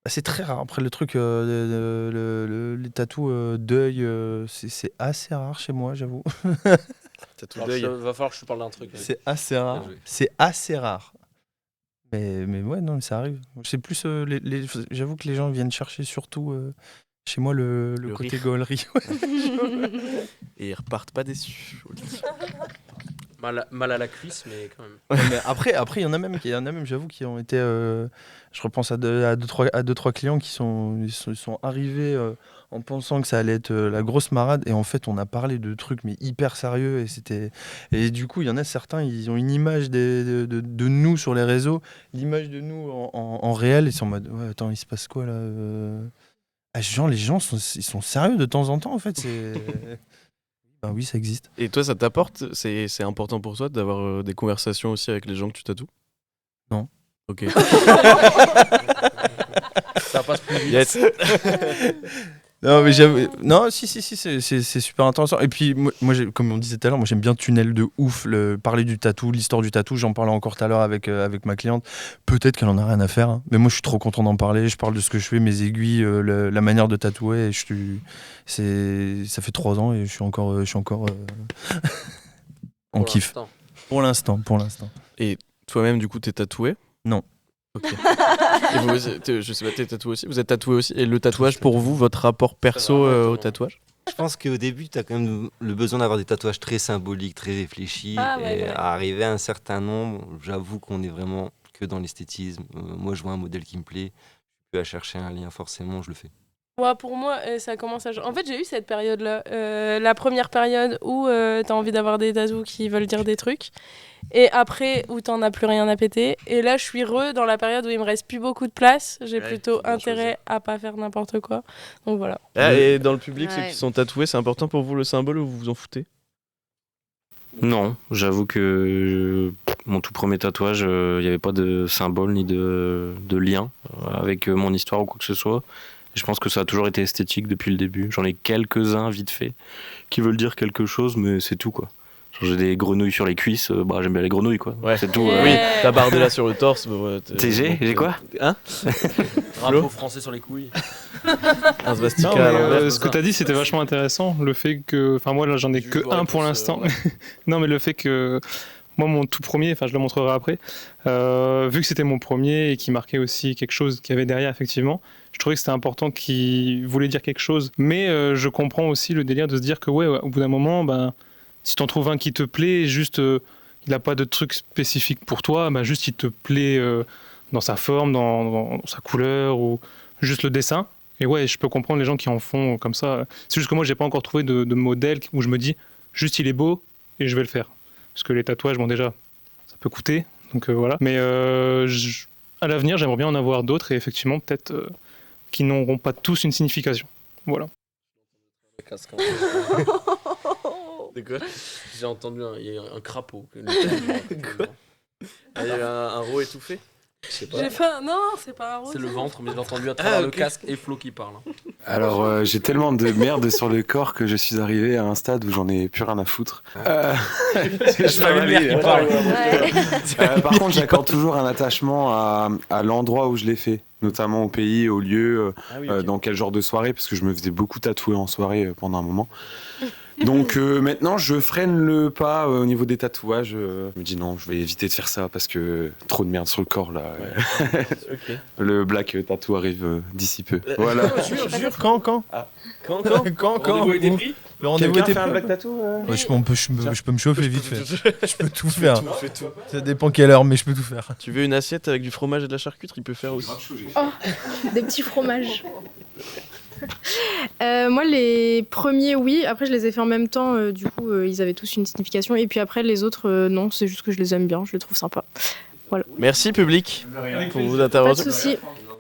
C'est très rare. Après, le truc, les tatous deuil, c'est assez rare chez moi, j'avoue. Tatou deuil. Va falloir que je te parle d'un truc. C'est assez rare. C'est assez rare. Mais ouais, non, ça arrive. C'est plus, j'avoue que les gens viennent chercher surtout chez moi le côté gaulerie. Et ils repartent pas déçus. Mal à la cuisse, mais quand même. Ouais, mais après, il y en a même, j'avoue, qui ont été. Je repense à deux, trois clients qui sont arrivés en pensant que ça allait être la grosse marade, et en fait, on a parlé de trucs mais hyper sérieux, et du coup, il y en a certains, ils ont une image de nous sur les réseaux, l'image de nous en réel, et ils sont en mode, ouais, attends, il se passe quoi là? Les gens ils sont sérieux de temps en temps, en fait. Ben oui, ça existe. Et toi, ça t'apporte? C'est important pour toi d'avoir des conversations aussi avec les gens que tu tatoues? Non. Ok. Ça passe plus vite. Yes. Non, mais j'avoue. Non, si, c'est super intéressant. Et puis, moi comme on disait tout à l'heure, moi j'aime bien tunnel de ouf, parler du tatou, l'histoire du tatou. J'en parlais encore tout à l'heure avec ma cliente. Peut-être qu'elle en a rien à faire, hein. Mais moi je suis trop content d'en parler. Je parle de ce que je fais, mes aiguilles, la manière de tatouer. Et ça fait 3 ans et je suis encore on kiffe. Pour l'instant. Et toi-même, du coup, t'es tatoué ? Non. Ok. Et vous, je sais pas, t'es tatoué aussi ? Vous êtes tatoué aussi ? Et le tatouage, pour vous, votre rapport perso au tatouage ? Je pense qu'au début, tu as quand même le besoin d'avoir des tatouages très symboliques, très réfléchis. Et à arriver à un certain nombre, j'avoue qu'on est vraiment que dans l'esthétisme. Moi, je vois un modèle qui me plaît. Je peux à chercher un lien, forcément, je le fais. Ouais, pour moi, ça commence à... En fait, j'ai eu cette période-là. La première période où t'as envie d'avoir des tatous qui veulent dire des trucs. Et après, où t'en as plus rien à péter. Et là, je suis dans la période où il me reste plus beaucoup de place. J'ai plutôt intérêt à pas faire n'importe quoi. Donc voilà. Et dans le public, ceux qui sont tatoués, c'est important pour vous le symbole ou vous vous en foutez ? Non, j'avoue que mon tout premier tatouage, il n'y avait pas de symbole ni de lien avec mon histoire ou quoi que ce soit. Je pense que ça a toujours été esthétique depuis le début. J'en ai quelques-uns vite fait qui veulent dire quelque chose, mais c'est tout quoi. Genre, j'ai des grenouilles sur les cuisses, j'aime bien les grenouilles quoi. Ouais. C'est tout. Oui, ta barre de là sur le torse. J'ai quoi ? Hein ? Drapeau français sur les couilles. Un svastika. Non, mais, ce que t'as dit c'était vachement intéressant. Le fait que. Enfin, moi là j'en ai que un pour l'instant. Non, mais le fait que. Moi, mon tout premier, je le montrerai après, vu que c'était mon premier et qui marquait aussi quelque chose qu'il y avait derrière, effectivement, je trouvais que c'était important qu'il voulait dire quelque chose. Mais je comprends aussi le délire de se dire que, au bout d'un moment, si t'en trouves un qui te plaît, juste, il n'a pas de truc spécifique pour toi, juste il te plaît dans sa forme, dans sa couleur, ou juste le dessin. Et je peux comprendre les gens qui en font comme ça. C'est juste que moi, j'ai pas encore trouvé de modèle où je me dis, juste il est beau et je vais le faire. Parce que les tatouages, déjà, ça peut coûter, donc voilà. Mais à l'avenir, j'aimerais bien en avoir d'autres et effectivement, peut-être qui n'auront pas tous une signification. Voilà. De quoi ? J'ai entendu un crapaud. Quoi ? Il y a un ro étouffé ? Je sais pas. Non, c'est pas un rose. C'est le ventre, mais j'ai entendu à travers le casque et Flo qui parle. Alors, j'ai tellement de merde sur le corps que je suis arrivé à un stade où j'en ai plus rien à foutre. Je pas lumière qui parle. Par contre, j'accorde toujours un attachement à l'endroit où je l'ai fait, notamment au pays, au lieu, dans quel genre de soirée, parce que je me faisais beaucoup tatouer en soirée pendant un moment. Donc maintenant, je freine le pas au niveau des tatouages. Je me dis non, je vais éviter de faire ça parce que trop de merde sur le corps là. Ouais. Okay. Le black tattoo arrive d'ici peu. Voilà. Jure, quand Quand rendez-vous était pris. Le rendez-vous était fait un black tattoo je peux me chauffer vite fait. Je peux tout faire. Ça dépend quelle heure, mais je peux tout faire. Tu veux une assiette avec du fromage et de la charcuterie, il peut faire aussi. Des petits fromages. Moi, les premiers, oui. Après, je les ai fait en même temps. Du coup, ils avaient tous une signification. Et puis après, les autres, non. C'est juste que je les aime bien. Je les trouve sympas. Voilà. Merci, public, pour vos interventions. Pas de soucis.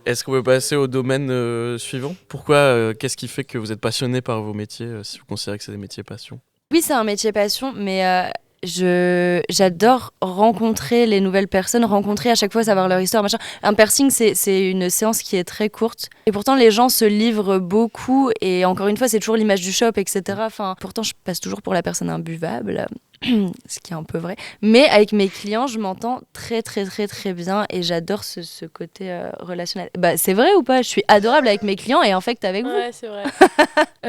Est-ce qu'on peut passer au domaine suivant ? Pourquoi qu'est-ce qui fait que vous êtes passionné par vos métiers, si vous considérez que c'est des métiers passion ? Oui, c'est un métier passion, mais j'adore rencontrer les nouvelles personnes, rencontrer à chaque fois, savoir leur histoire, machin. Un piercing, c'est une séance qui est très courte. Et pourtant, les gens se livrent beaucoup. Et encore une fois, c'est toujours l'image du shop, etc. Enfin, pourtant, je passe toujours pour la personne imbuvable. Ce qui est un peu vrai. Mais avec mes clients, je m'entends très, très, très, très bien. Et j'adore ce côté relationnel. C'est vrai ou pas ? Je suis adorable avec mes clients et infecte avec vous. Ouais, c'est vrai.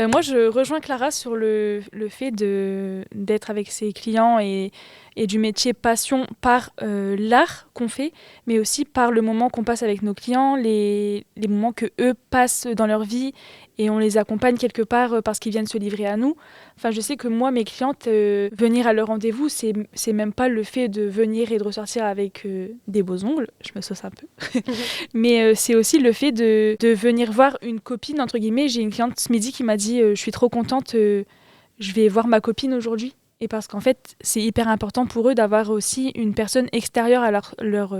Moi, je rejoins Clara sur le fait d'être avec ses clients et du métier passion par l'art qu'on fait, mais aussi par le moment qu'on passe avec nos clients, les moments que eux passent dans leur vie et on les accompagne quelque part parce qu'ils viennent se livrer à nous. Enfin, je sais que moi, mes clientes, venir à leur rendez-vous, c'est même pas le fait de venir et de ressortir avec des beaux ongles, je me sauce un peu, mais c'est aussi le fait de venir voir une copine, entre guillemets. J'ai une cliente ce midi qui m'a dit je suis trop contente, je vais voir ma copine aujourd'hui. Et parce qu'en fait, c'est hyper important pour eux d'avoir aussi une personne extérieure à leur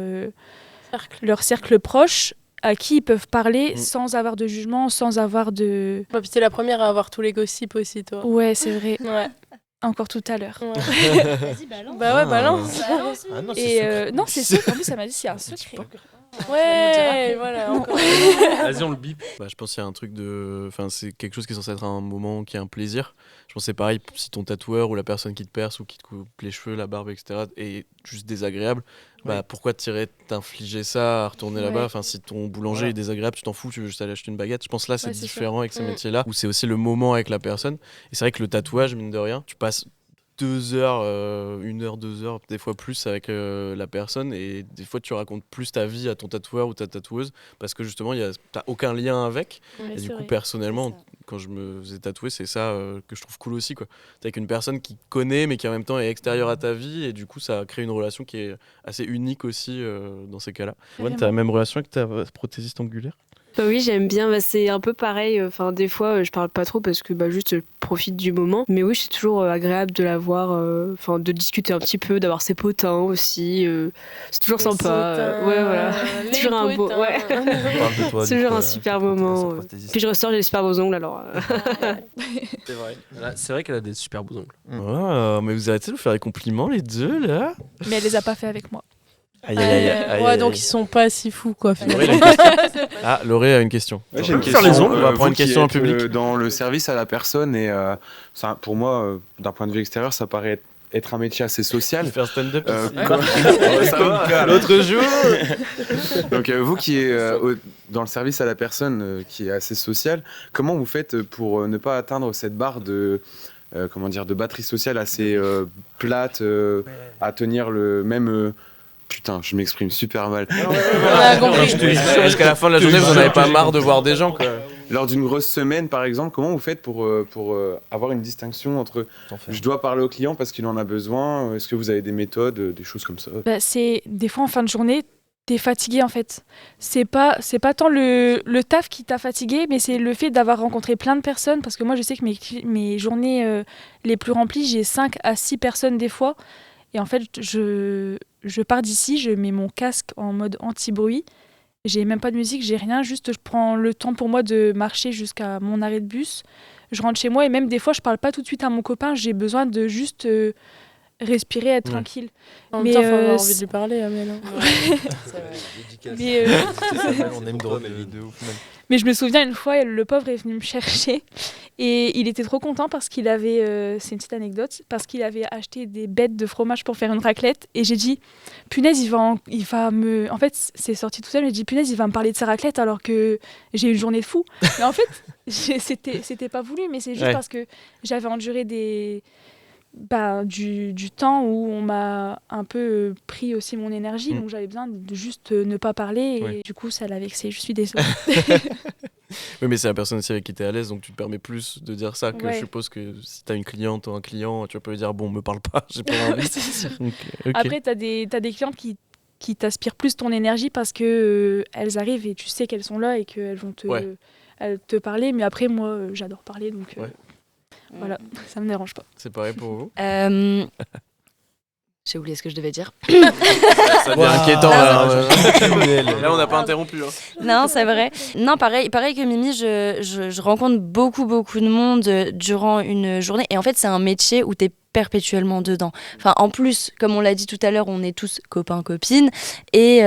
cercle proche, à qui ils peuvent parler sans avoir de jugement, sans avoir de... Puis t'es la première à avoir tous les gossips aussi, toi. Ouais, c'est vrai. Ouais. Encore tout à l'heure. Ouais. Vas-y, balance. Bah ouais, balance. Ah non, et non, c'est ça. En plus, ça m'a dit c'est un secret. Ouais, voilà. Encore. Vas-y, on le bip. Je pense qu'il y a un truc de. Enfin, c'est quelque chose qui est censé être un moment qui est un plaisir. Je pense que c'est pareil si ton tatoueur ou la personne qui te perce ou qui te coupe les cheveux, la barbe, etc. est juste désagréable. Pourquoi t'infliger ça à retourner là-bas? Enfin, si ton boulanger est désagréable, tu t'en fous, tu veux juste aller acheter une baguette. Je pense là, c'est différent avec ces métiers-là où c'est aussi le moment avec la personne. Et c'est vrai que le tatouage, mine de rien, tu passes 2 heures, 1 heure, 2 heures, des fois plus avec la personne, et des fois tu racontes plus ta vie à ton tatoueur ou ta tatoueuse parce que justement t'as aucun lien avec. Ouais, et du coup, vrai. personnellement, quand je me faisais tatouer, c'est ça que je trouve cool aussi, quoi. T'es avec une personne qui connaît mais qui en même temps est extérieure à ta vie, et du coup ça crée une relation qui est assez unique aussi dans ces cas-là. Yvonne, t'as la même relation avec ta prothésiste angulaire? Oui, j'aime bien. C'est un peu pareil. Enfin, des fois, je parle pas trop parce que juste je profite du moment. Mais oui, c'est toujours agréable de la voir, enfin, de discuter un petit peu, d'avoir ses potins aussi. C'est toujours Les sympa. potins, Ouais, voilà. les Toujours un beau. potins. Ouais. Parle de toi, C'est du toujours coup, un super moment. Puis je ressors, j'ai des super beaux ongles alors. C'est vrai. C'est vrai qu'elle a des super beaux ongles. Mais vous arrêtez de vous faire des compliments les deux là? Mais elle les a pas fait avec moi. Aïe, aïe, aïe, Ouais, aïe, donc aïe. ils sont pas si fous, quoi, Laurie, finalement. elle a une question. Ah, Laurie a une question. Ouais, j'ai une Faire les question. ongles, on va prendre Vous une qui question en êtes, public. dans le service à la personne, et ça, pour moi, d'un point de vue extérieur, ça paraît être un métier assez social. Faire stand-up ici. Ouais, ça va. L'autre jour. Donc vous qui êtes dans le service à la personne qui est assez social, comment vous faites pour ne pas atteindre cette barre de de batterie sociale assez plate à tenir le même putain, je m'exprime super mal. Parce qu'à la fin de la journée, vous en avez pas marre de voir des gens, quoi. Lors d'une grosse semaine, par exemple, comment vous faites pour avoir une distinction entre je dois parler au client parce qu'il en a besoin, est-ce que vous avez des méthodes, des choses comme ça? C'est des fois en fin de journée, t'es fatigué en fait. C'est pas tant le taf qui t'a fatigué, mais c'est le fait d'avoir rencontré plein de personnes. Parce que moi, je sais que mes journées les plus remplies, j'ai 5 à 6 personnes des fois. Et en fait, je pars d'ici, je mets mon casque en mode anti-bruit. J'ai même pas de musique, j'ai rien. Juste, je prends le temps pour moi de marcher jusqu'à mon arrêt de bus. Je rentre chez moi et même des fois, je parle pas tout de suite à mon copain. J'ai besoin de juste respirer, être tranquille. En même temps, faut avoir envie de lui parler, Amel. Mais, on aime drôle de ouf même. Mais je me souviens une fois, le pauvre est venu me chercher et il était trop content parce qu'il avait, c'est une petite anecdote, parce qu'il avait acheté des bêtes de fromage pour faire une raclette et j'ai dit, punaise, il va me... En fait, c'est sorti tout seul, j'ai dit, punaise, il va me parler de sa raclette alors que j'ai eu une journée de fou. Mais en fait, c'était pas voulu, mais c'est juste parce que j'avais enduré du temps où on m'a un peu pris aussi mon énergie, donc j'avais besoin de juste ne pas parler et du coup ça l'a vexé, je suis désolée. Oui, mais c'est la personne aussi avec qui t'es à l'aise, donc tu te permets plus de dire ça que je suppose que si t'as une cliente ou un client, tu vas pas lui dire bon, me parle pas, j'ai pas envie. C'est sûr. Okay. Après, t'as des clientes qui t'aspirent plus ton énergie parce que elles arrivent et tu sais qu'elles sont là et qu'elles vont te parler, mais après moi j'adore parler, donc voilà, ça me dérange pas. C'est pareil pour vous? J'ai oublié ce que je devais dire. Ça devient inquiétant. Là, on n'a pas interrompu. Non, c'est vrai. Non, pareil que Mimi, je rencontre beaucoup de monde durant une journée. Et en fait, c'est un métier où tu es perpétuellement dedans. Enfin, en plus, comme on l'a dit tout à l'heure, on est tous copains-copines. Et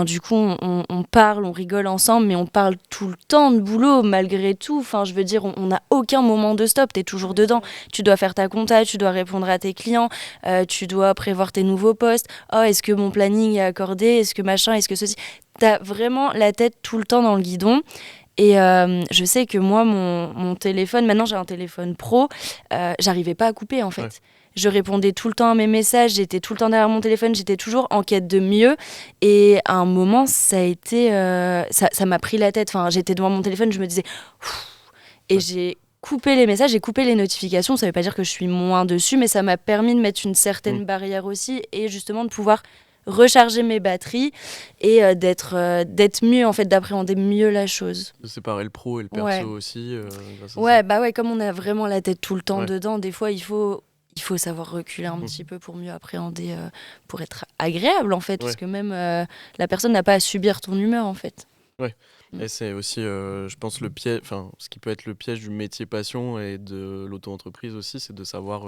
du coup, on parle, on rigole ensemble, mais on parle tout le temps de boulot, malgré tout. Enfin, je veux dire, on n'a aucun moment de stop. Tu es toujours dedans. Tu dois faire ta compta, tu dois répondre à tes clients, tu dois prévoir tes nouveaux postes. Oh, est-ce que mon planning est accordé? Est-ce que machin? Est-ce que ceci? Tu as vraiment la tête tout le temps dans le guidon. Et je sais que moi, mon téléphone, maintenant j'ai un téléphone pro, j'arrivais pas à couper en fait. Ouais. Je répondais tout le temps à mes messages, j'étais tout le temps derrière mon téléphone, j'étais toujours en quête de mieux. Et à un moment, ça a été, ça m'a pris la tête. Enfin, j'étais devant mon téléphone, je me disais, et j'ai coupé les messages, j'ai coupé les notifications. Ça veut pas dire que je suis moins dessus, mais ça m'a permis de mettre une certaine barrière aussi et justement de pouvoir recharger mes batteries et d'être mieux, en fait, d'appréhender mieux la chose. De séparer le pro et le perso aussi. Comme on a vraiment la tête tout le temps dedans, des fois il faut savoir reculer un petit peu pour mieux appréhender, pour être agréable en fait, parce que même la personne n'a pas à subir ton humeur en fait. Ouais. Et c'est aussi, je pense, ce qui peut être le piège du métier passion et de l'auto-entreprise aussi, c'est de savoir,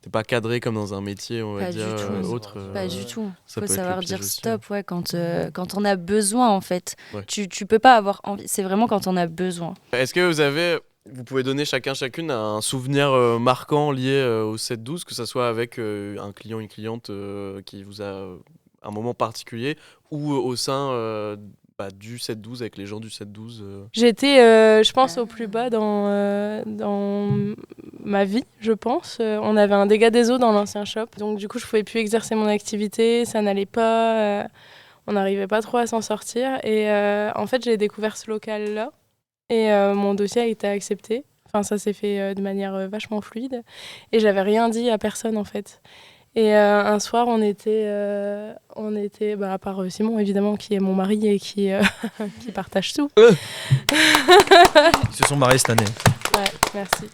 t'es pas cadré comme dans un métier, on va Pas dire, du tout. autre. Pas du tout. Ça Faut peut être savoir le piège dire aussi, stop, ouais, quand on a besoin, en fait. Ouais. Tu peux pas avoir envie. C'est vraiment quand on a besoin. Est-ce que vous pouvez donner chacune un souvenir marquant lié au 7-12, que ce soit avec un client, une cliente qui vous a un moment particulier, ou au sein du 7-12 avec les gens du 7-12 J'étais, je pense, au plus bas dans ma vie, je pense. On avait un dégât des eaux dans l'ancien shop, donc du coup, je pouvais plus exercer mon activité, ça n'allait pas, on n'arrivait pas trop à s'en sortir. Et en fait, j'ai découvert ce local-là, et mon dossier a été accepté. Enfin, ça s'est fait de manière vachement fluide, et j'avais rien dit à personne, en fait. Et un soir, on était à part Simon, évidemment, qui est mon mari et qui partage tout. Ils se sont mariés cette année. Ouais, merci.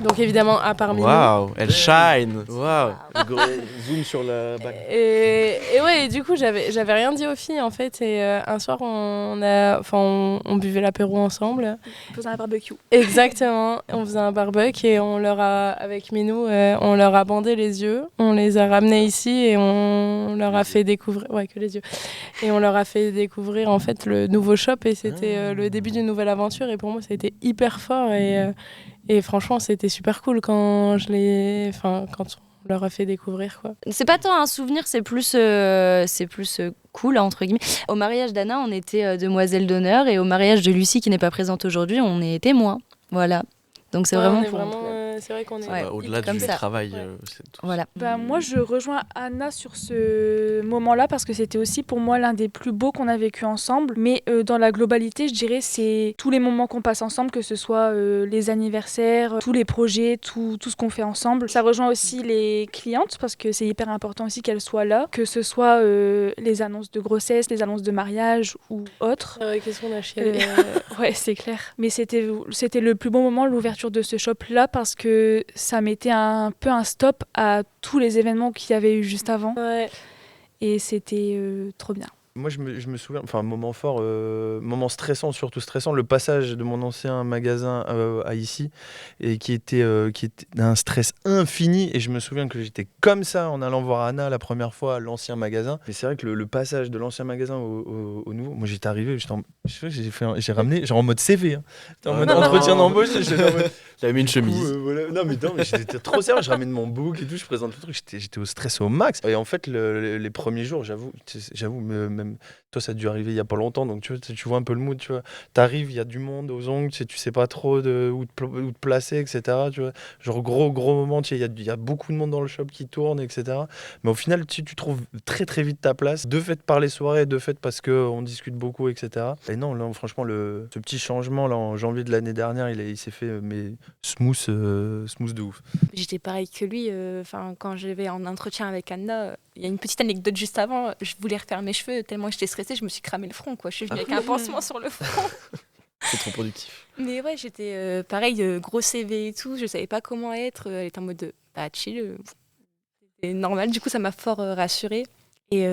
Donc évidemment, à part Mimi. Waouh, elle shine. Waouh. Zoom sur la bague. Et ouais, et du coup, j'avais rien dit aux filles, en fait. Et un soir, on buvait l'apéro ensemble. On faisait un barbecue. Exactement. On faisait un barbecue et avec Minou, on leur a bandé les yeux. On les a ramenés ici et on leur a fait découvrir... Ouais, que les yeux. Et on leur a fait découvrir, en fait, le nouveau shop. Et c'était le début d'une nouvelle aventure. Et pour moi, ça a été hyper fort. Et franchement, c'était super cool quand on leur a fait découvrir, quoi. C'est pas tant un souvenir, c'est plus cool, entre guillemets. Au mariage d'Anna, on était demoiselle d'honneur, et au mariage de Lucie, qui n'est pas présente aujourd'hui, on est témoins. Voilà. Donc c'est vraiment pour... c'est vrai qu'on est au-delà du travail. C'est tout. Voilà. Moi, je rejoins Anna sur ce moment-là parce que c'était aussi pour moi l'un des plus beaux qu'on a vécu ensemble. Mais dans la globalité, je dirais, c'est tous les moments qu'on passe ensemble, que ce soit les anniversaires, tous les projets, tout ce qu'on fait ensemble. Ça rejoint aussi les clientes parce que c'est hyper important aussi qu'elles soient là, que ce soit les annonces de grossesse, les annonces de mariage ou autres. Qu'est-ce qu'on a chialé. Ouais, c'est clair. Mais c'était le plus beau moment, l'ouverture de ce shop-là, parce que ça mettait un peu un stop à tous les événements qu'il y avait eu juste avant. Ouais. Et c'était trop bien. Moi, je me souviens, enfin, moment fort, moment stressant, surtout stressant, le passage de mon ancien magasin à ici, et qui était d'un stress infini. Et je me souviens que j'étais comme ça en allant voir Anna la première fois à l'ancien magasin. Et c'est vrai que le passage de l'ancien magasin au nouveau, moi j'étais arrivé, j'ai ramené, genre en mode CV, hein. En mode entretien d'embauche. J'avais mis une chemise. Voilà. Non, mais j'étais trop sérieux, je ramène mon book et tout, je présente le truc, j'étais au stress au max. Et en fait, les premiers jours, j'avoue, même toi, ça a dû arriver il y a pas longtemps, donc tu vois un peu le mood, tu vois. T'arrives, il y a du monde aux ongles, tu sais pas trop où te placer, etc. Tu vois. Genre gros moment, il y a beaucoup de monde dans le shop qui tourne, etc. Mais au final, tu trouves très très vite ta place, de fait par les soirées, de fait parce qu'on discute beaucoup, etc. Et non, là, franchement, ce petit changement là en janvier de l'année dernière, il s'est fait smooth de ouf. J'étais pareil que lui. Quand j'avais en entretien avec Anna, il y a une petite anecdote juste avant. Je voulais refaire mes cheveux tellement j'étais stressée, je me suis cramé le front, quoi. Je suis venue avec un pansement sur le front. C'est trop productif. Mais ouais, j'étais pareil, gros CV et tout. Je savais pas comment être. Elle était en mode chill. C'est normal. Du coup, ça m'a fort rassurée. Et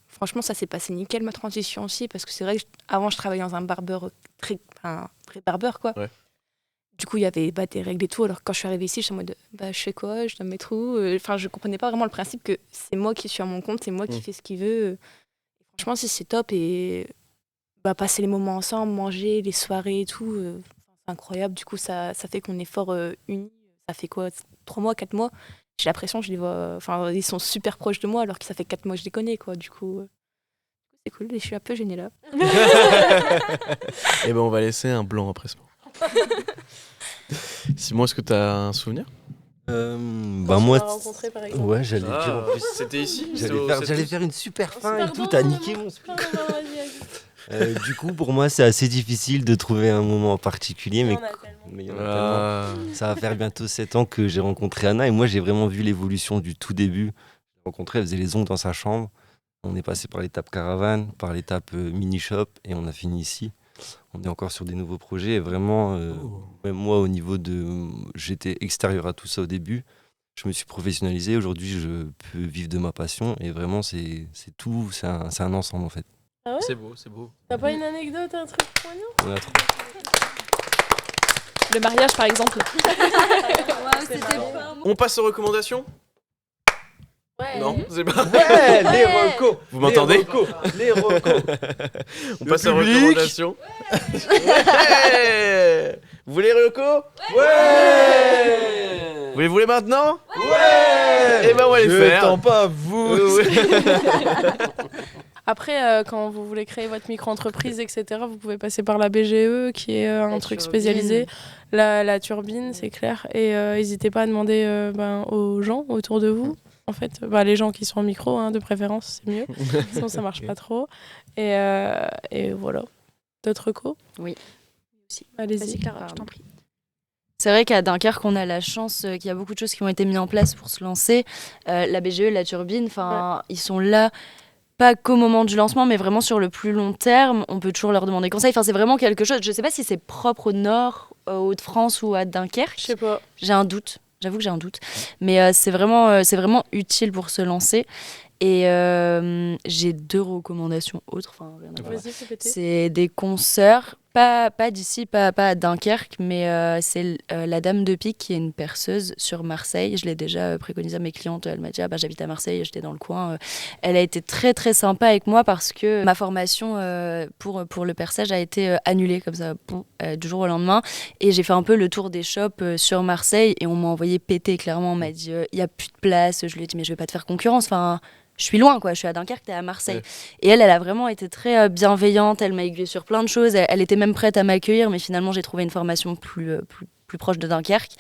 franchement, ça s'est passé nickel, ma transition aussi, parce que c'est vrai que avant, je travaillais dans un barbeur très barbeur, quoi. Ouais. Du coup, il y avait des règles et tout. Alors, quand je suis arrivée ici, je suis en mode je fais quoi, je dois me mettre où. Je comprenais pas vraiment le principe que c'est moi qui suis à mon compte, c'est moi qui fais ce qu'il veut. Franchement, c'est top. Et passer les moments ensemble, manger, les soirées et tout, c'est incroyable. Du coup, ça fait qu'on est fort unis. Ça fait quoi, 3 mois, 4 mois. J'ai l'impression que je les vois. Ils sont super proches de moi, alors que ça fait 4 mois que je les connais, quoi. Du coup, c'est cool. Et je suis un peu gênée là. Et on va laisser un blanc après ce moment. Simon, est-ce que tu as un souvenir moi, rencontré, par exemple. Ouais, j'allais dire en plus. C'était ici. J'allais faire une super fin et tout. T'as niqué mon speech. Du coup, pour moi, c'est assez difficile de trouver un moment particulier, mais il y en a tellement. Ça va faire bientôt 7 ans que j'ai rencontré Anna, et moi, j'ai vraiment vu l'évolution du tout début. J'ai rencontré, elle faisait les ongles dans sa chambre. On est passé par l'étape caravane, par l'étape mini-shop, et on a fini ici. On est encore sur des nouveaux projets, et vraiment, même moi, au niveau de... J'étais extérieur à tout ça au début. Je me suis professionnalisé. Aujourd'hui, je peux vivre de ma passion, et vraiment, c'est tout. C'est un ensemble, en fait. Ah ouais? C'est beau, c'est beau. T'as pas une anecdote, un truc poignant? On a trop. Le mariage, par exemple. On passe aux recommandations? Ouais. Non, c'est pas. Ouais, les recos. Vous m'entendez? Les recos. On Le passe aux public. recommandations. Ouais. Vous voulez les recos? Ouais. Vous les voulez maintenant? Ouais. Eh ben on va les faire. Je t'en pas vous. Après, quand vous voulez créer votre micro-entreprise, etc., vous pouvez passer par la BGE, qui est un truc spécialisé. La turbine, c'est clair. Et n'hésitez pas à demander aux gens autour de vous. En fait, les gens qui sont en micro, hein, de préférence, c'est mieux. Sinon, ça marche pas trop. Et voilà. D'autres recos? Oui. Allez-y. Vas-y, Clara, je t'en prie. C'est vrai qu'à Dunkerque, on a la chance qu'il y a beaucoup de choses qui ont été mises en place pour se lancer. La BGE, la turbine, ils sont là, pas qu'au moment du lancement, mais vraiment sur le plus long terme. On peut toujours leur demander conseil. Enfin, c'est vraiment quelque chose. Je ne sais pas si c'est propre au Nord, aux Hauts-de-France ou à Dunkerque. Je sais pas. J'ai un doute. J'avoue que j'ai un doute. Mais c'est vraiment utile pour se lancer. Et j'ai 2 recommandations autres. Enfin, rien à voir. Vas-y, fais péter. C'est des consoeurs, pas d'ici, pas à Dunkerque, mais c'est la Dame de Pique qui est une perceuse sur Marseille. Je l'ai déjà préconisé à mes clientes. Elle m'a dit j'habite à Marseille, j'étais dans le coin. Elle a été très très sympa avec moi parce que ma formation pour le perçage a été annulée comme ça du jour au lendemain. Et j'ai fait un peu le tour des shops sur Marseille et on m'a envoyé péter clairement. On m'a dit il n'y a plus de place. Je lui ai dit mais je vais pas te faire concurrence. Enfin, je suis loin, quoi. Je suis à Dunkerque, t'es à Marseille. Ouais. Et elle a vraiment été très bienveillante. Elle m'a aiguillée sur plein de choses. Elle était même prête à m'accueillir, mais finalement, j'ai trouvé une formation plus proche de Dunkerque.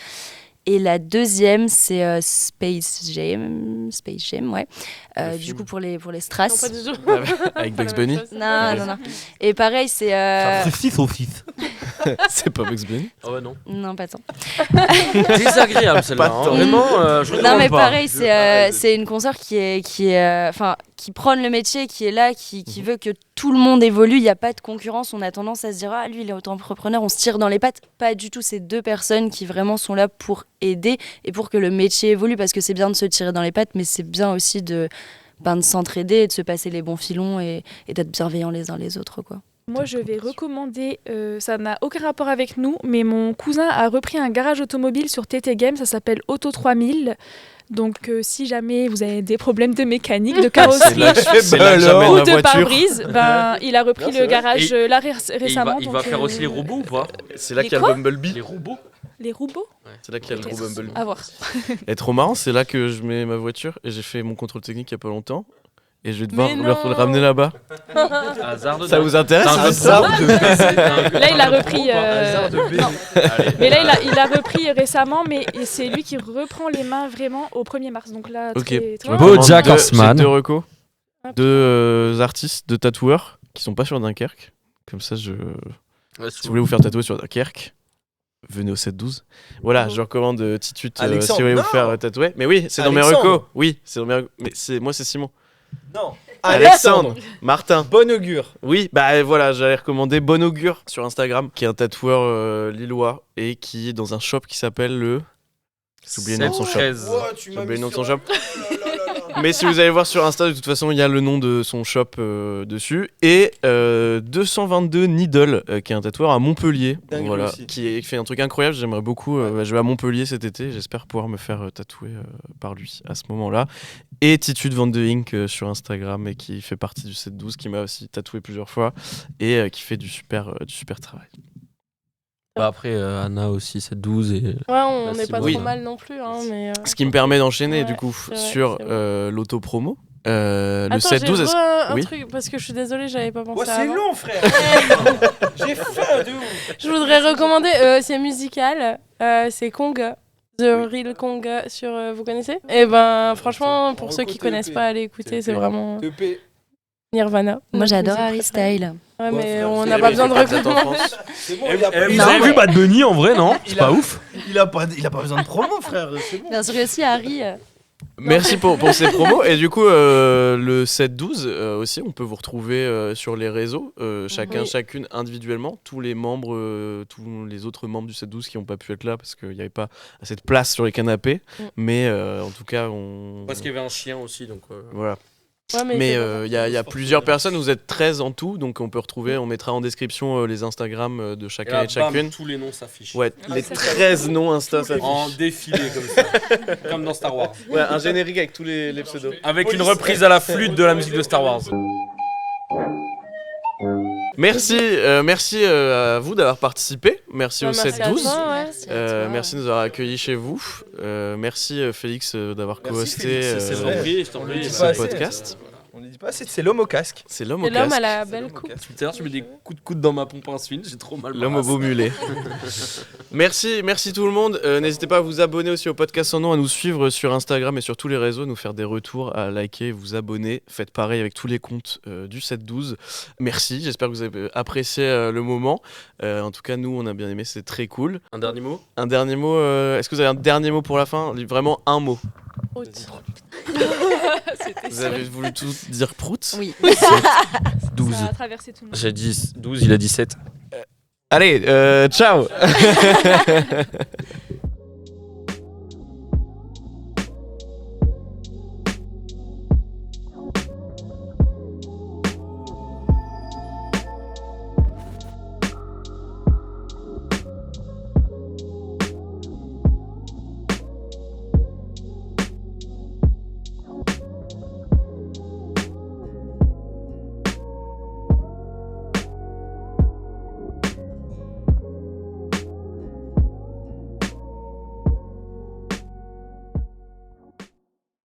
Et la deuxième, c'est Space Jam, ouais. Du coup, pour les strass. Non, pas du tout. Avec Bugs Bunny. Non. Et pareil, c'est... Ça 6 au 6. C'est pas Bugs Bunny? Oh non. Non, pas tant. Désagréable celle-là. Hein. Vraiment, je non, mais pareil, c'est une consoeur qui prône le métier, qui est là, qui veut que tout le monde évolue. Il n'y a pas de concurrence. On a tendance à se dire lui, il est auto-entrepreneur, on se tire dans les pattes. Pas du tout. C'est 2 personnes qui vraiment sont là pour aider et pour que le métier évolue, parce que c'est bien de se tirer dans les pattes, mais c'est bien aussi de s'entraider et de se passer les bons filons et d'être bienveillants les uns les autres, quoi. Moi, je vais recommander, ça n'a aucun rapport avec nous, mais mon cousin a repris un garage automobile sur TT Game, ça s'appelle Auto 3000. Donc, si jamais vous avez des problèmes de mécanique, de carrosserie ou de pare-brise, il a repris le garage là récemment. Il va faire aussi les robots ou pas? C'est là qu'il y a le Bumblebee. Les robots? Les robots? C'est là qu'il y a le gros Bumblebee. À voir. Et trop marrant, c'est là que je mets ma voiture et j'ai fait mon contrôle technique il y a pas longtemps. Et je vais devoir le ramener là-bas. Ça vous intéresse? Là, il a repris. Mais là, il a repris récemment, mais c'est lui qui reprend les mains vraiment au 1er mars. Donc là, BoJack Horseman. 2 recos. 2 artistes, 2 tatoueurs qui sont pas sur Dunkerque. Comme ça, si vous voulez vous faire tatouer sur Dunkerque, venez au 7-12. Voilà, je recommande Titut si vous voulez vous faire tatouer. Mais oui, c'est dans mes recos. Oui, c'est dans mes recos. Mais moi, c'est Simon. Non, Alexandre Martin. Bon augure. Oui, voilà, j'allais recommander Bon Augure sur Instagram, qui est un tatoueur lillois et qui est dans un shop qui s'appelle le... J'ai oublié le nom de son shop. J'ai oublié le nom de son shop. Mais si vous allez voir sur Insta, de toute façon, il y a le nom de son shop dessus. Et 222 Needle, qui est un tatoueur à Montpellier. Voilà, qui fait un truc incroyable. J'aimerais beaucoup. Je vais à Montpellier cet été. J'espère pouvoir me faire tatouer par lui à ce moment-là. Et Titude Van de Ink sur Instagram, et qui fait partie du 7-12, qui m'a aussi tatoué plusieurs fois. Et qui fait du super travail. Après, Anna aussi, 7-12. Et... Ouais, on n'est pas trop mal non plus. Hein, mais ce qui me permet d'enchaîner du coup sur l'autopromo. Le 7-12. Un truc, parce que je suis désolée, j'avais pas pensé à c'est long, frère. J'ai faim de ouf. Je voudrais recommander, c'est musical, c'est Konga. The Real Konga sur, vous connaissez? Et franchement, pour ceux qui connaissent pas, allez écouter, c'est vraiment Nirvana. Moi, j'adore Harry Styles. Ouais, mais on n'a pas besoin de recommander. Vous avez vu Bad Bunny en vrai, non? C'est pas ouf? Il a pas besoin de promo, frère. C'est bon. Bien sûr que si, Harry. Merci pour ces promos. Et du coup, le 7-12 aussi, on peut vous retrouver sur les réseaux, chacune individuellement. Tous les membres, tous les autres membres du 7-12 qui n'ont pas pu être là parce qu'il n'y avait pas assez de place sur les canapés. Mais en tout cas, Parce qu'il y avait un chien aussi, donc voilà. Ouais, mais il y a plusieurs personnes, vous êtes 13 en tout, donc on peut retrouver, on mettra en description les Instagram de chacun et de chacune. Tous les noms s'affichent. Ouais, les 13 noms Insta s'affichent. En défilé comme ça, comme dans Star Wars. Ouais, un générique avec tous les pseudos. Avec une reprise à la flûte de la musique de Star Wars. Merci à vous d'avoir participé. Merci au Merci 7-12. à toi, Merci de nous avoir accueillis chez vous. Merci Félix d'avoir co-hosté ce podcast. On ne dit pas assez, c'est l'homme au casque. C'est l'homme Et au casque. l'homme à la belle coupe. Tout à l'heure, tu mets des coups de coude dans ma pompe à insuline, j'ai trop mal. L'homme au beau mulet. Merci tout le monde. N'hésitez pas à vous abonner aussi au podcast sans nom, à nous suivre sur Instagram et sur tous les réseaux, nous faire des retours, à liker, vous abonner. Faites pareil avec tous les comptes du 7-12. Merci, j'espère que vous avez apprécié le moment. En tout cas, nous, on a bien aimé, c'est très cool. Un dernier mot ? Un dernier mot, est-ce que vous avez un dernier mot pour la fin ? Vraiment un mot. Vous avez voulu tout dire prout ? Oui. 12. Ça a traversé tout le monde. J'ai dit 12, il a 17. Allez, ciao.